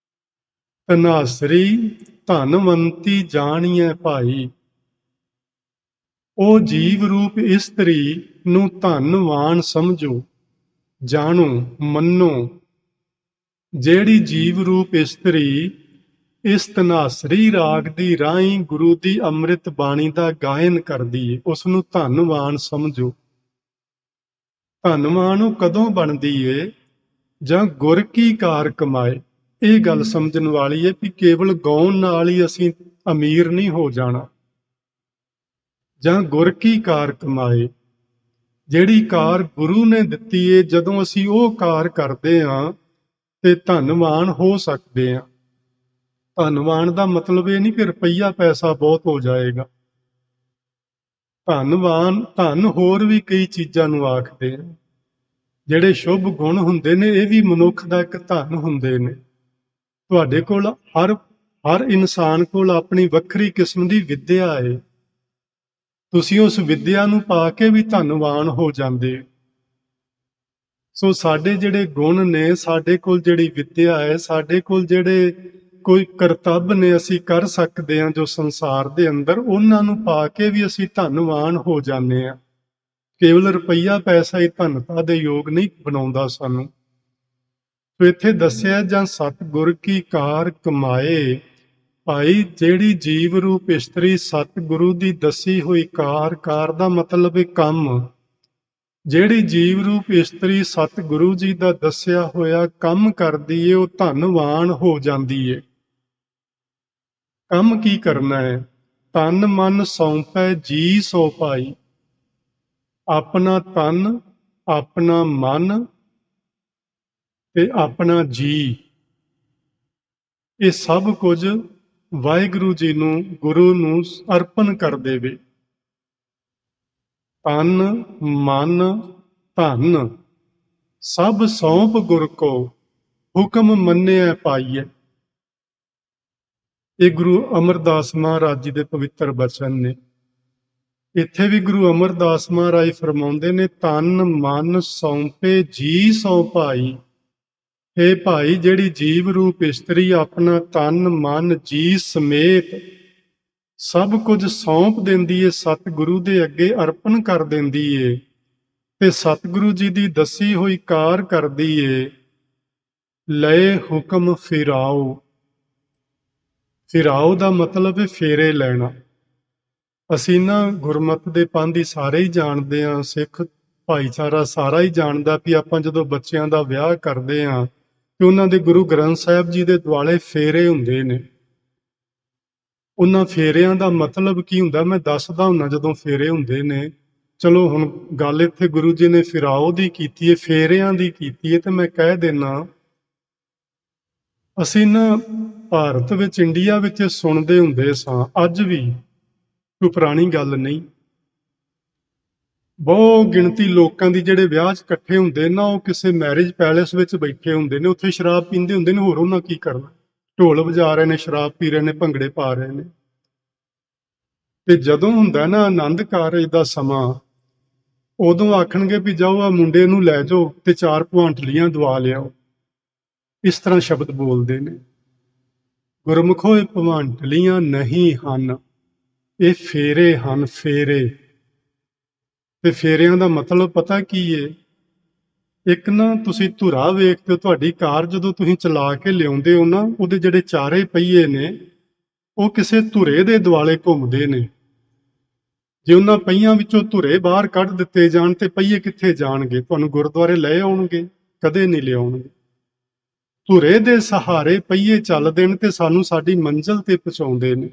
ਧਨਾਸਰੀ ਧਨਵੰਤੀ ਜਾਣੀਐ ਭਾਈ, ਉਹ ਜੀਵ ਰੂਪ ਇਸਤਰੀ ਨੂੰ ਧਨਵਾਨ ਸਮਝੋ, ਜਾਣੋ, ਮੰਨੋ। ਜਿਹੜੀ ਜੀਵ ਰੂਪ ਇਸਤਰੀ ਇਸ ਧਨਾਸਰੀ ਰਾਗ ਦੀ ਰਾਹੀਂ ਗੁਰੂ ਦੀ ਅੰਮ੍ਰਿਤ ਬਾਣੀ ਦਾ ਗਾਇਨ ਕਰਦੀ ਏ, ਉਸ ਨੂੰ ਧਨਵਾਨ ਸਮਝੋ। ਧਨਵਾਨ ਉਹ ਕਦੋਂ ਬਣਦੀ ਏ? ਜਾਂ ਗੁਰ ਕੀ ਕਾਰ ਕਮਾਏ। ਇਹ ਗੱਲ ਸਮਝਣ ਵਾਲੀ ਹੈ ਕਿ ਕੇਵਲ ਗਾਉਣ ਨਾਲ ਹੀ ਅਸੀਂ ਅਮੀਰ ਨਹੀਂ ਹੋ ਜਾਣਾ। ਜਾਂ ਗੁਰ ਕੀ ਕਾਰ ਕਮਾਏ, ਜਿਹੜੀ ਕਾਰ ਗੁਰੂ ਨੇ ਦਿੱਤੀ ਏ, ਜਦੋਂ ਅਸੀਂ ਉਹ ਕਾਰ ਕਰਦੇ ਹਾਂ ਤੇ ਧਨਵਾਨ ਹੋ ਸਕਦੇ ਹਾਂ। ਧਨਵਾਨ ਦਾ ਮਤਲਬ ਇਹ ਨਹੀਂ ਕਿ ਰੁਪਈਆ ਪੈਸਾ ਬਹੁਤ ਹੋ ਜਾਏਗਾ। ਧਨਵਾਨ, ਧਨ ਹੋਰ ਵੀ ਕਈ ਚੀਜ਼ਾਂ ਨੂੰ ਆਖਦੇ ਆ, ਜਿਹੜੇ ਸ਼ੁਭ ਗੁਣ ਹੁੰਦੇ ਨੇ ਇਹ ਵੀ ਮਨੁੱਖ ਦਾ ਇੱਕ ਧਨ ਹੁੰਦੇ ਨੇ। ਤੁਹਾਡੇ ਕੋਲ ਹਰ ਇਨਸਾਨ ਕੋਲ ਆਪਣੀ ਵੱਖਰੀ ਕਿਸਮ ਦੀ ਵਿੱਦਿਆ ਹੈ। ਤੁਸੀਂ ਉਸ ਵਿੱਦਿਆ ਨੂੰ ਪਾ ਕੇ ਵੀ ਧਨਵਾਨ ਹੋ ਜਾਂਦੇ ਹੋ। ਸੋ ਸਾਡੇ ਜਿਹੜੇ ਗੁਣ ਨੇ, ਸਾਡੇ ਕੋਲ ਜਿਹੜੀ ਵਿੱਦਿਆ ਹੈ, ਸਾਡੇ ਕੋਲ ਜਿਹੜੇ ਕੋਈ ਕਰਤੱਵ ਨੇ ਅਸੀਂ ਕਰ ਸਕਦੇ ਹਾਂ ਜੋ ਸੰਸਾਰ ਦੇ ਅੰਦਰ, ਉਹਨਾਂ ਨੂੰ ਪਾ ਕੇ ਵੀ ਅਸੀਂ ਧਨਵਾਨ ਹੋ ਜਾਂਦੇ ਹਾਂ। ਕੇਵਲ ਰੁਪਈਆ ਪੈਸਾ ਹੀ ਧਨਤਾ ਦੇ ਯੋਗ ਨਹੀਂ ਬਣਾਉਂਦਾ ਸਾਨੂੰ। ਸੋ ਇੱਥੇ ਦੱਸਿਆ, ਜਾਂ ਸਤਿਗੁਰ ਕੀ ਕਾਰ ਕਮਾਏ। ਭਾਈ ਜਿਹੜੀ ਜੀਵ ਰੂਪ ਇਸਤਰੀ ਸਤਿਗੁਰੂ ਦੀ ਦੱਸੀ ਹੋਈ ਕਾਰ ਦਾ ਮਤਲਬ ਹੈ ਕੰਮ। ਜਿਹੜੀ ਜੀਵ ਰੂਪ ਇਸਤਰੀ ਸਤਿਗੁਰੂ ਜੀ ਦਾ ਦੱਸਿਆ ਹੋਇਆ ਕੰਮ ਕਰਦੀ ਏ, ਉਹ ਧਨਵਾਨ ਹੋ ਜਾਂਦੀ ਏ। ਕੰਮ ਕੀ ਕਰਨਾ ਹੈ? ਤਨ ਮਨ ਸੌਂਪੈ ਜੀ ਸੋ ਭਾਈ। ਆਪਣਾ ਤਨ, ਆਪਣਾ ਮਨ ਤੇ ਆਪਣਾ ਜੀ, ਇਹ ਸਭ ਕੁਝ ਵਾਹਿਗੁਰੂ ਜੀ ਨੂੰ, ਗੁਰੂ ਨੂੰ ਅਰਪਣ ਕਰ ਦੇਵੇ। ਤਨ ਮਨ ਧਨ ਸਭ ਸੌਂਪ ਗੁਰ ਕੋ, ਹੁਕਮ ਮੰਨਿਆ ਪਾਈਐ। ਇਹ ਗੁਰੂ ਅਮਰਦਾਸ ਮਹਾਰਾਜ ਜੀ ਦੇ ਪਵਿੱਤਰ ਬਚਨ ਨੇ। ਇੱਥੇ ਵੀ ਗੁਰੂ ਅਮਰਦਾਸ ਮਹਾਰਾਜ ਫਰਮਾਉਂਦੇ ਨੇ, ਤਨ ਮਨ ਸੌਂਪੇ ਜੀ ਸੋ ਭਾਈ। ਇਹ ਭਾਈ ਜਿਹੜੀ ਜੀਵ ਰੂਪ ਇਸਤਰੀ ਆਪਣਾ ਤਨ ਮਨ ਜੀ ਸਮੇਤ ਸਭ ਕੁਝ ਸੌਂਪ ਦਿੰਦੀ ਏ, ਸਤਿਗੁਰੂ ਦੇ ਅੱਗੇ ਅਰਪਣ ਕਰ ਦਿੰਦੀ ਏ ਤੇ ਸਤਿਗੁਰੂ ਜੀ ਦੀ ਦੱਸੀ ਹੋਈ ਕਾਰ ਕਰਦੀ ਏ। ਲਏ ਹੁਕਮ ਫਿਰਾਓ। ਫਿਰਾਓ ਦਾ ਮਤਲਬ ਹੈ ਫੇਰੇ ਲੈਣਾ। ਅਸੀਂ ਨਾ ਗੁਰਮਤਿ ਦੇ ਪੰਥ ਸਾਰੇ ਹੀ ਜਾਣਦੇ ਹਾਂ, ਸਿੱਖ ਭਾਈਚਾਰਾ ਸਾਰਾ ਹੀ ਜਾਣਦਾ ਵੀ ਆਪਾਂ ਜਦੋਂ ਬੱਚਿਆਂ ਦਾ ਵਿਆਹ ਕਰਦੇ ਹਾਂ ਤੇ ਉਹਨਾਂ ਦੇ ਗੁਰੂ ਗ੍ਰੰਥ ਸਾਹਿਬ ਜੀ ਦੇ ਦੁਆਲੇ ਫੇਰੇ ਹੁੰਦੇ ਨੇ। ਉਹਨਾਂ ਫੇਰਿਆਂ ਦਾ ਮਤਲਬ ਕੀ ਹੁੰਦਾ ਮੈਂ ਦੱਸਦਾ ਹੁੰਨਾ। ਜਦੋਂ ਫੇਰੇ ਹੁੰਦੇ ਨੇ, ਚਲੋ ਹੁਣ ਗੱਲ ਇੱਥੇ ਗੁਰੂ ਜੀ ਨੇ ਫਿਰਾਓ ਦੀ ਕੀਤੀ ਹੈ, ਫੇਰਿਆਂ ਦੀ ਕੀਤੀ ਹੈ, ਤੇ ਮੈਂ ਕਹਿ ਦੇਣਾ, ਅਸੀਂ ਨਾ ਭਾਰਤ ਵਿੱਚ, ਇੰਡੀਆ ਵਿੱਚ ਸੁਣਦੇ ਹੁੰਦੇ ਸਾਂ, ਅੱਜ ਵੀ, ਕੋਈ ਪੁਰਾਣੀ ਗੱਲ ਨਹੀਂ। ਬਹੁਤ ਗਿਣਤੀ ਲੋਕਾਂ ਦੀ ਜਿਹੜੇ ਵਿਆਹ 'ਚ ਇਕੱਠੇ ਹੁੰਦੇ ਨਾ, ਉਹ ਕਿਸੇ ਮੈਰਿਜ ਪੈਲੇਸ ਵਿੱਚ ਬੈਠੇ ਹੁੰਦੇ ਨੇ, ਉੱਥੇ ਸ਼ਰਾਬ ਪੀਂਦੇ ਹੁੰਦੇ ਨੇ। ਹੋਰ ਉਹਨਾਂ ਕੀ ਕਰਨਾ? ਢੋਲ ਵਜਾ ਰਹੇ ਨੇ, ਸ਼ਰਾਬ ਪੀ ਰਹੇ ਨੇ, ਭੰਗੜੇ ਪਾ ਰਹੇ ਨੇ। ਤੇ ਜਦੋਂ ਹੁੰਦਾ ਨਾ ਆਨੰਦ ਕਾਰਜ ਦਾ ਸਮਾਂ, ਉਦੋਂ ਆਖਣਗੇ ਵੀ ਜਾਓ ਆ ਮੁੰਡੇ ਨੂੰ ਲੈ ਜਾਓ ਤੇ 4 ਭਵਾਂਟਲੀਆਂ ਦਵਾ ਲਿਆਓ। ਇਸ ਤਰ੍ਹਾਂ ਸ਼ਬਦ ਬੋਲਦੇ ਨੇ। ਗੁਰਮੁਖੋ, ਇਹ ਭਵਾਂਟਲੀਆਂ ਨਹੀਂ ਹਨ, ਇਹ ਫੇਰੇ ਹਨ, ਫੇਰੇ। ਤੇ ਫੇਰਿਆਂ ਦਾ ਮਤਲਬ ਪਤਾ ਕੀ ਏ? ਇੱਕ ਨਾ ਤੁਸੀਂ ਧੁਰਾ ਵੇਖਦੇ ਹੋ, ਤੁਹਾਡੀ ਕਾਰ ਜਦੋਂ ਤੁਸੀਂ ਚਲਾ ਕੇ ਲਿਆਉਂਦੇ ਹੋ ਨਾ, ਉਹਦੇ ਜਿਹੜੇ ਚਾਰੇ ਪਹੀਏ ਨੇ ਉਹ ਕਿਸੇ ਧੁਰੇ ਦੇ ਦੁਆਲੇ ਘੁੰਮਦੇ ਨੇ। ਜੇ ਉਹਨਾਂ ਪਹੀਆਂ ਵਿੱਚੋਂ ਧੁਰੇ ਬਾਹਰ ਕੱਢ ਦਿੱਤੇ ਜਾਣ ਤੇ ਪਹੀਏ ਕਿੱਥੇ ਜਾਣਗੇ? ਤੁਹਾਨੂੰ ਗੁਰਦੁਆਰੇ ਲੈ ਆਉਣਗੇ? ਕਦੇ ਨਹੀਂ ਲਿਆਉਣਗੇ। ਧੁਰੇ ਦੇ ਸਹਾਰੇ ਪਹੀਏ ਚੱਲਦੇ ਨੇ ਤੇ ਸਾਨੂੰ ਸਾਡੀ ਮੰਜ਼ਿਲ ਤੇ ਪਹੁੰਚਾਉਂਦੇ ਨੇ।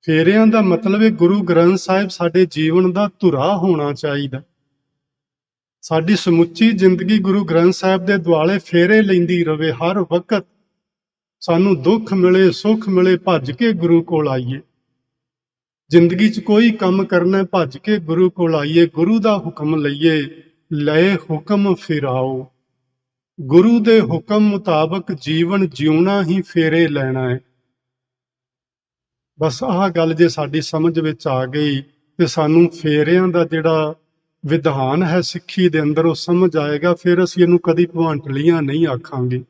ਫੇਰਿਆਂ ਦਾ ਮਤਲਬ ਹੈ ਗੁਰੂ ਗ੍ਰੰਥ ਸਾਹਿਬ ਸਾਡੇ ਜੀਵਨ ਦਾ ਧੁਰਾ ਹੋਣਾ ਚਾਹੀਦਾ। ਸਾਡੀ ਸਮੁੱਚੀ ਜ਼ਿੰਦਗੀ ਗੁਰੂ ਗ੍ਰੰਥ ਸਾਹਿਬ ਦੇ ਦੁਆਲੇ ਫੇਰੇ ਲੈਂਦੀ ਰਵੇ। ਹਰ ਵਕਤ ਸਾਨੂੰ ਦੁੱਖ ਮਿਲੇ, ਸੁੱਖ ਮਿਲੇ, ਭੱਜ ਕੇ ਗੁਰੂ ਕੋਲ ਆਈਏ। ਜ਼ਿੰਦਗੀ 'ਚ ਕੋਈ ਕੰਮ ਕਰਨਾ, ਭੱਜ ਕੇ ਗੁਰੂ ਕੋਲ ਆਈਏ, ਗੁਰੂ ਦਾ ਹੁਕਮ ਲਈਏ। ਲਏ ਹੁਕਮ ਫਿਰਾਓ। ਗੁਰੂ ਦੇ ਹੁਕਮ ਮੁਤਾਬਕ ਜੀਵਨ ਜਿਉਣਾ ਹੀ ਫੇਰੇ ਲੈਣਾ ਹੈ। ਬਸ ਆਹ ਗੱਲ ਜੇ ਸਾਡੀ ਸਮਝ ਵਿੱਚ ਆ ਗਈ ਤੇ ਸਾਨੂੰ ਫੇਰਿਆਂ ਦਾ ਜਿਹੜਾ ਵਿਧਾਨ ਹੈ ਸਿੱਖੀ ਦੇ ਅੰਦਰ ਉਹ ਸਮਝ ਆਏਗਾ। ਫਿਰ ਅਸੀਂ ਇਹਨੂੰ ਕਦੀ ਭਵਾਂਟਲੀਆਂ ਨਹੀਂ ਆਖਾਂਗੇ।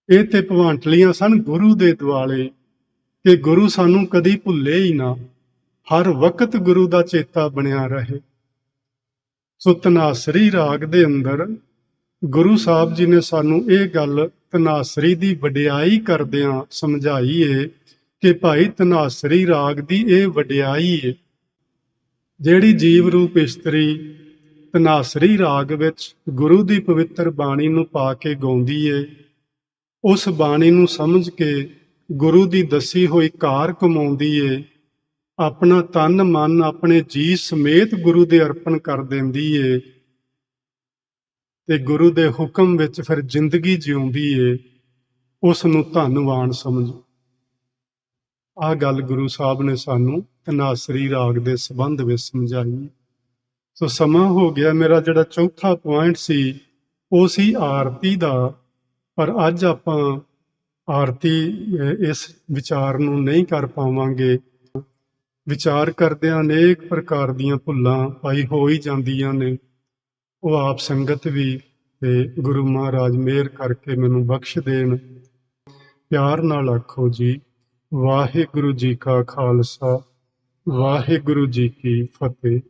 ਇਹ ਤੇ ਭਵਾਂਟਲੀਆਂ ਸਨ ਗੁਰੂ ਦੇ ਦੁਆਲੇ, ਕਿ ਗੁਰੂ ਸਾਨੂੰ ਕਦੀ ਭੁੱਲੇ ਹੀ ਨਾ, ਹਰ ਵਕਤ ਗੁਰੂ ਦਾ ਚੇਤਾ ਬਣਿਆ ਰਹੇ। ਸੋ ਧਨਾਸਰੀ ਰਾਗ ਦੇ ਅੰਦਰ ਗੁਰੂ ਸਾਹਿਬ ਜੀ ਨੇ ਸਾਨੂੰ ਇਹ ਗੱਲ ਧਨਾਸਰੀ ਦੀ ਵਡਿਆਈ ਕਰਦਿਆਂ ਸਮਝਾਈ ਏ ਕਿ ਭਾਈ ਧਨਾਸਰੀ ਰਾਗ ਦੀ ਇਹ ਵਡਿਆਈ ਏ। ਜਿਹੜੀ ਜੀਵ ਰੂਪ ਇਸਤਰੀ ਧਨਾਸਰੀ ਰਾਗ ਵਿੱਚ ਗੁਰੂ ਦੀ ਪਵਿੱਤਰ ਬਾਣੀ ਨੂੰ ਪਾ ਕੇ ਗਾਉਂਦੀ ਏ, ਉਸ ਬਾਣੀ ਨੂੰ ਸਮਝ ਕੇ ਗੁਰੂ ਦੀ ਦੱਸੀ ਹੋਈ ਕਾਰ ਕਮਾਉਂਦੀ ਏ, ਆਪਣਾ ਤਨ ਮਨ ਆਪਣੇ ਜੀ ਸਮੇਤ ਗੁਰੂ ਦੇ ਅਰਪਣ ਕਰ ਦਿੰਦੀ ਏ ਤੇ ਗੁਰੂ ਦੇ ਹੁਕਮ ਵਿੱਚ ਫਿਰ ਜ਼ਿੰਦਗੀ ਜਿਉਂਦੀ ਏ, ਉਸ ਨੂੰ ਧੰਨਵਾਨ ਸਮਝੋ। ਆਹ ਗੱਲ ਗੁਰੂ ਸਾਹਿਬ ਨੇ ਸਾਨੂੰ ਧਨਾਸਰੀ ਰਾਗ ਦੇ ਸੰਬੰਧ ਵਿੱਚ ਸਮਝਾਈ। ਸੋ ਸਮਾਂ ਹੋ ਗਿਆ। ਮੇਰਾ ਜਿਹੜਾ ਚੌਥਾ ਪੁਆਇੰਟ ਸੀ ਉਹ ਸੀ ਆਰਤੀ ਦਾ, ਪਰ ਅੱਜ ਆਪਾਂ ਆਰਤੀ ਇਸ ਵਿਚਾਰ ਨੂੰ ਨਹੀਂ ਕਰ ਪਾਵਾਂਗੇ। ਵਿਚਾਰ ਕਰਦਿਆਂ ਅਨੇਕ ਪ੍ਰਕਾਰ ਦੀਆਂ ਭੁੱਲਾਂ ਪਾਈ ਹੋ ਹੀ ਜਾਂਦੀਆਂ ਨੇ। ਉਹ ਆਪ ਸੰਗਤ ਵੀ ਤੇ ਗੁਰੂ ਮਹਾਰਾਜ ਮਿਹਰ ਕਰਕੇ ਮੈਨੂੰ ਬਖਸ਼ ਦੇਣ। ਪਿਆਰ ਨਾਲ ਆਖੋ ਜੀ, ਵਾਹਿਗੁਰੂ ਜੀ ਕਾ ਖਾਲਸਾ, ਵਾਹਿਗੁਰੂ ਜੀ ਕੀ ਫਤਿਹ।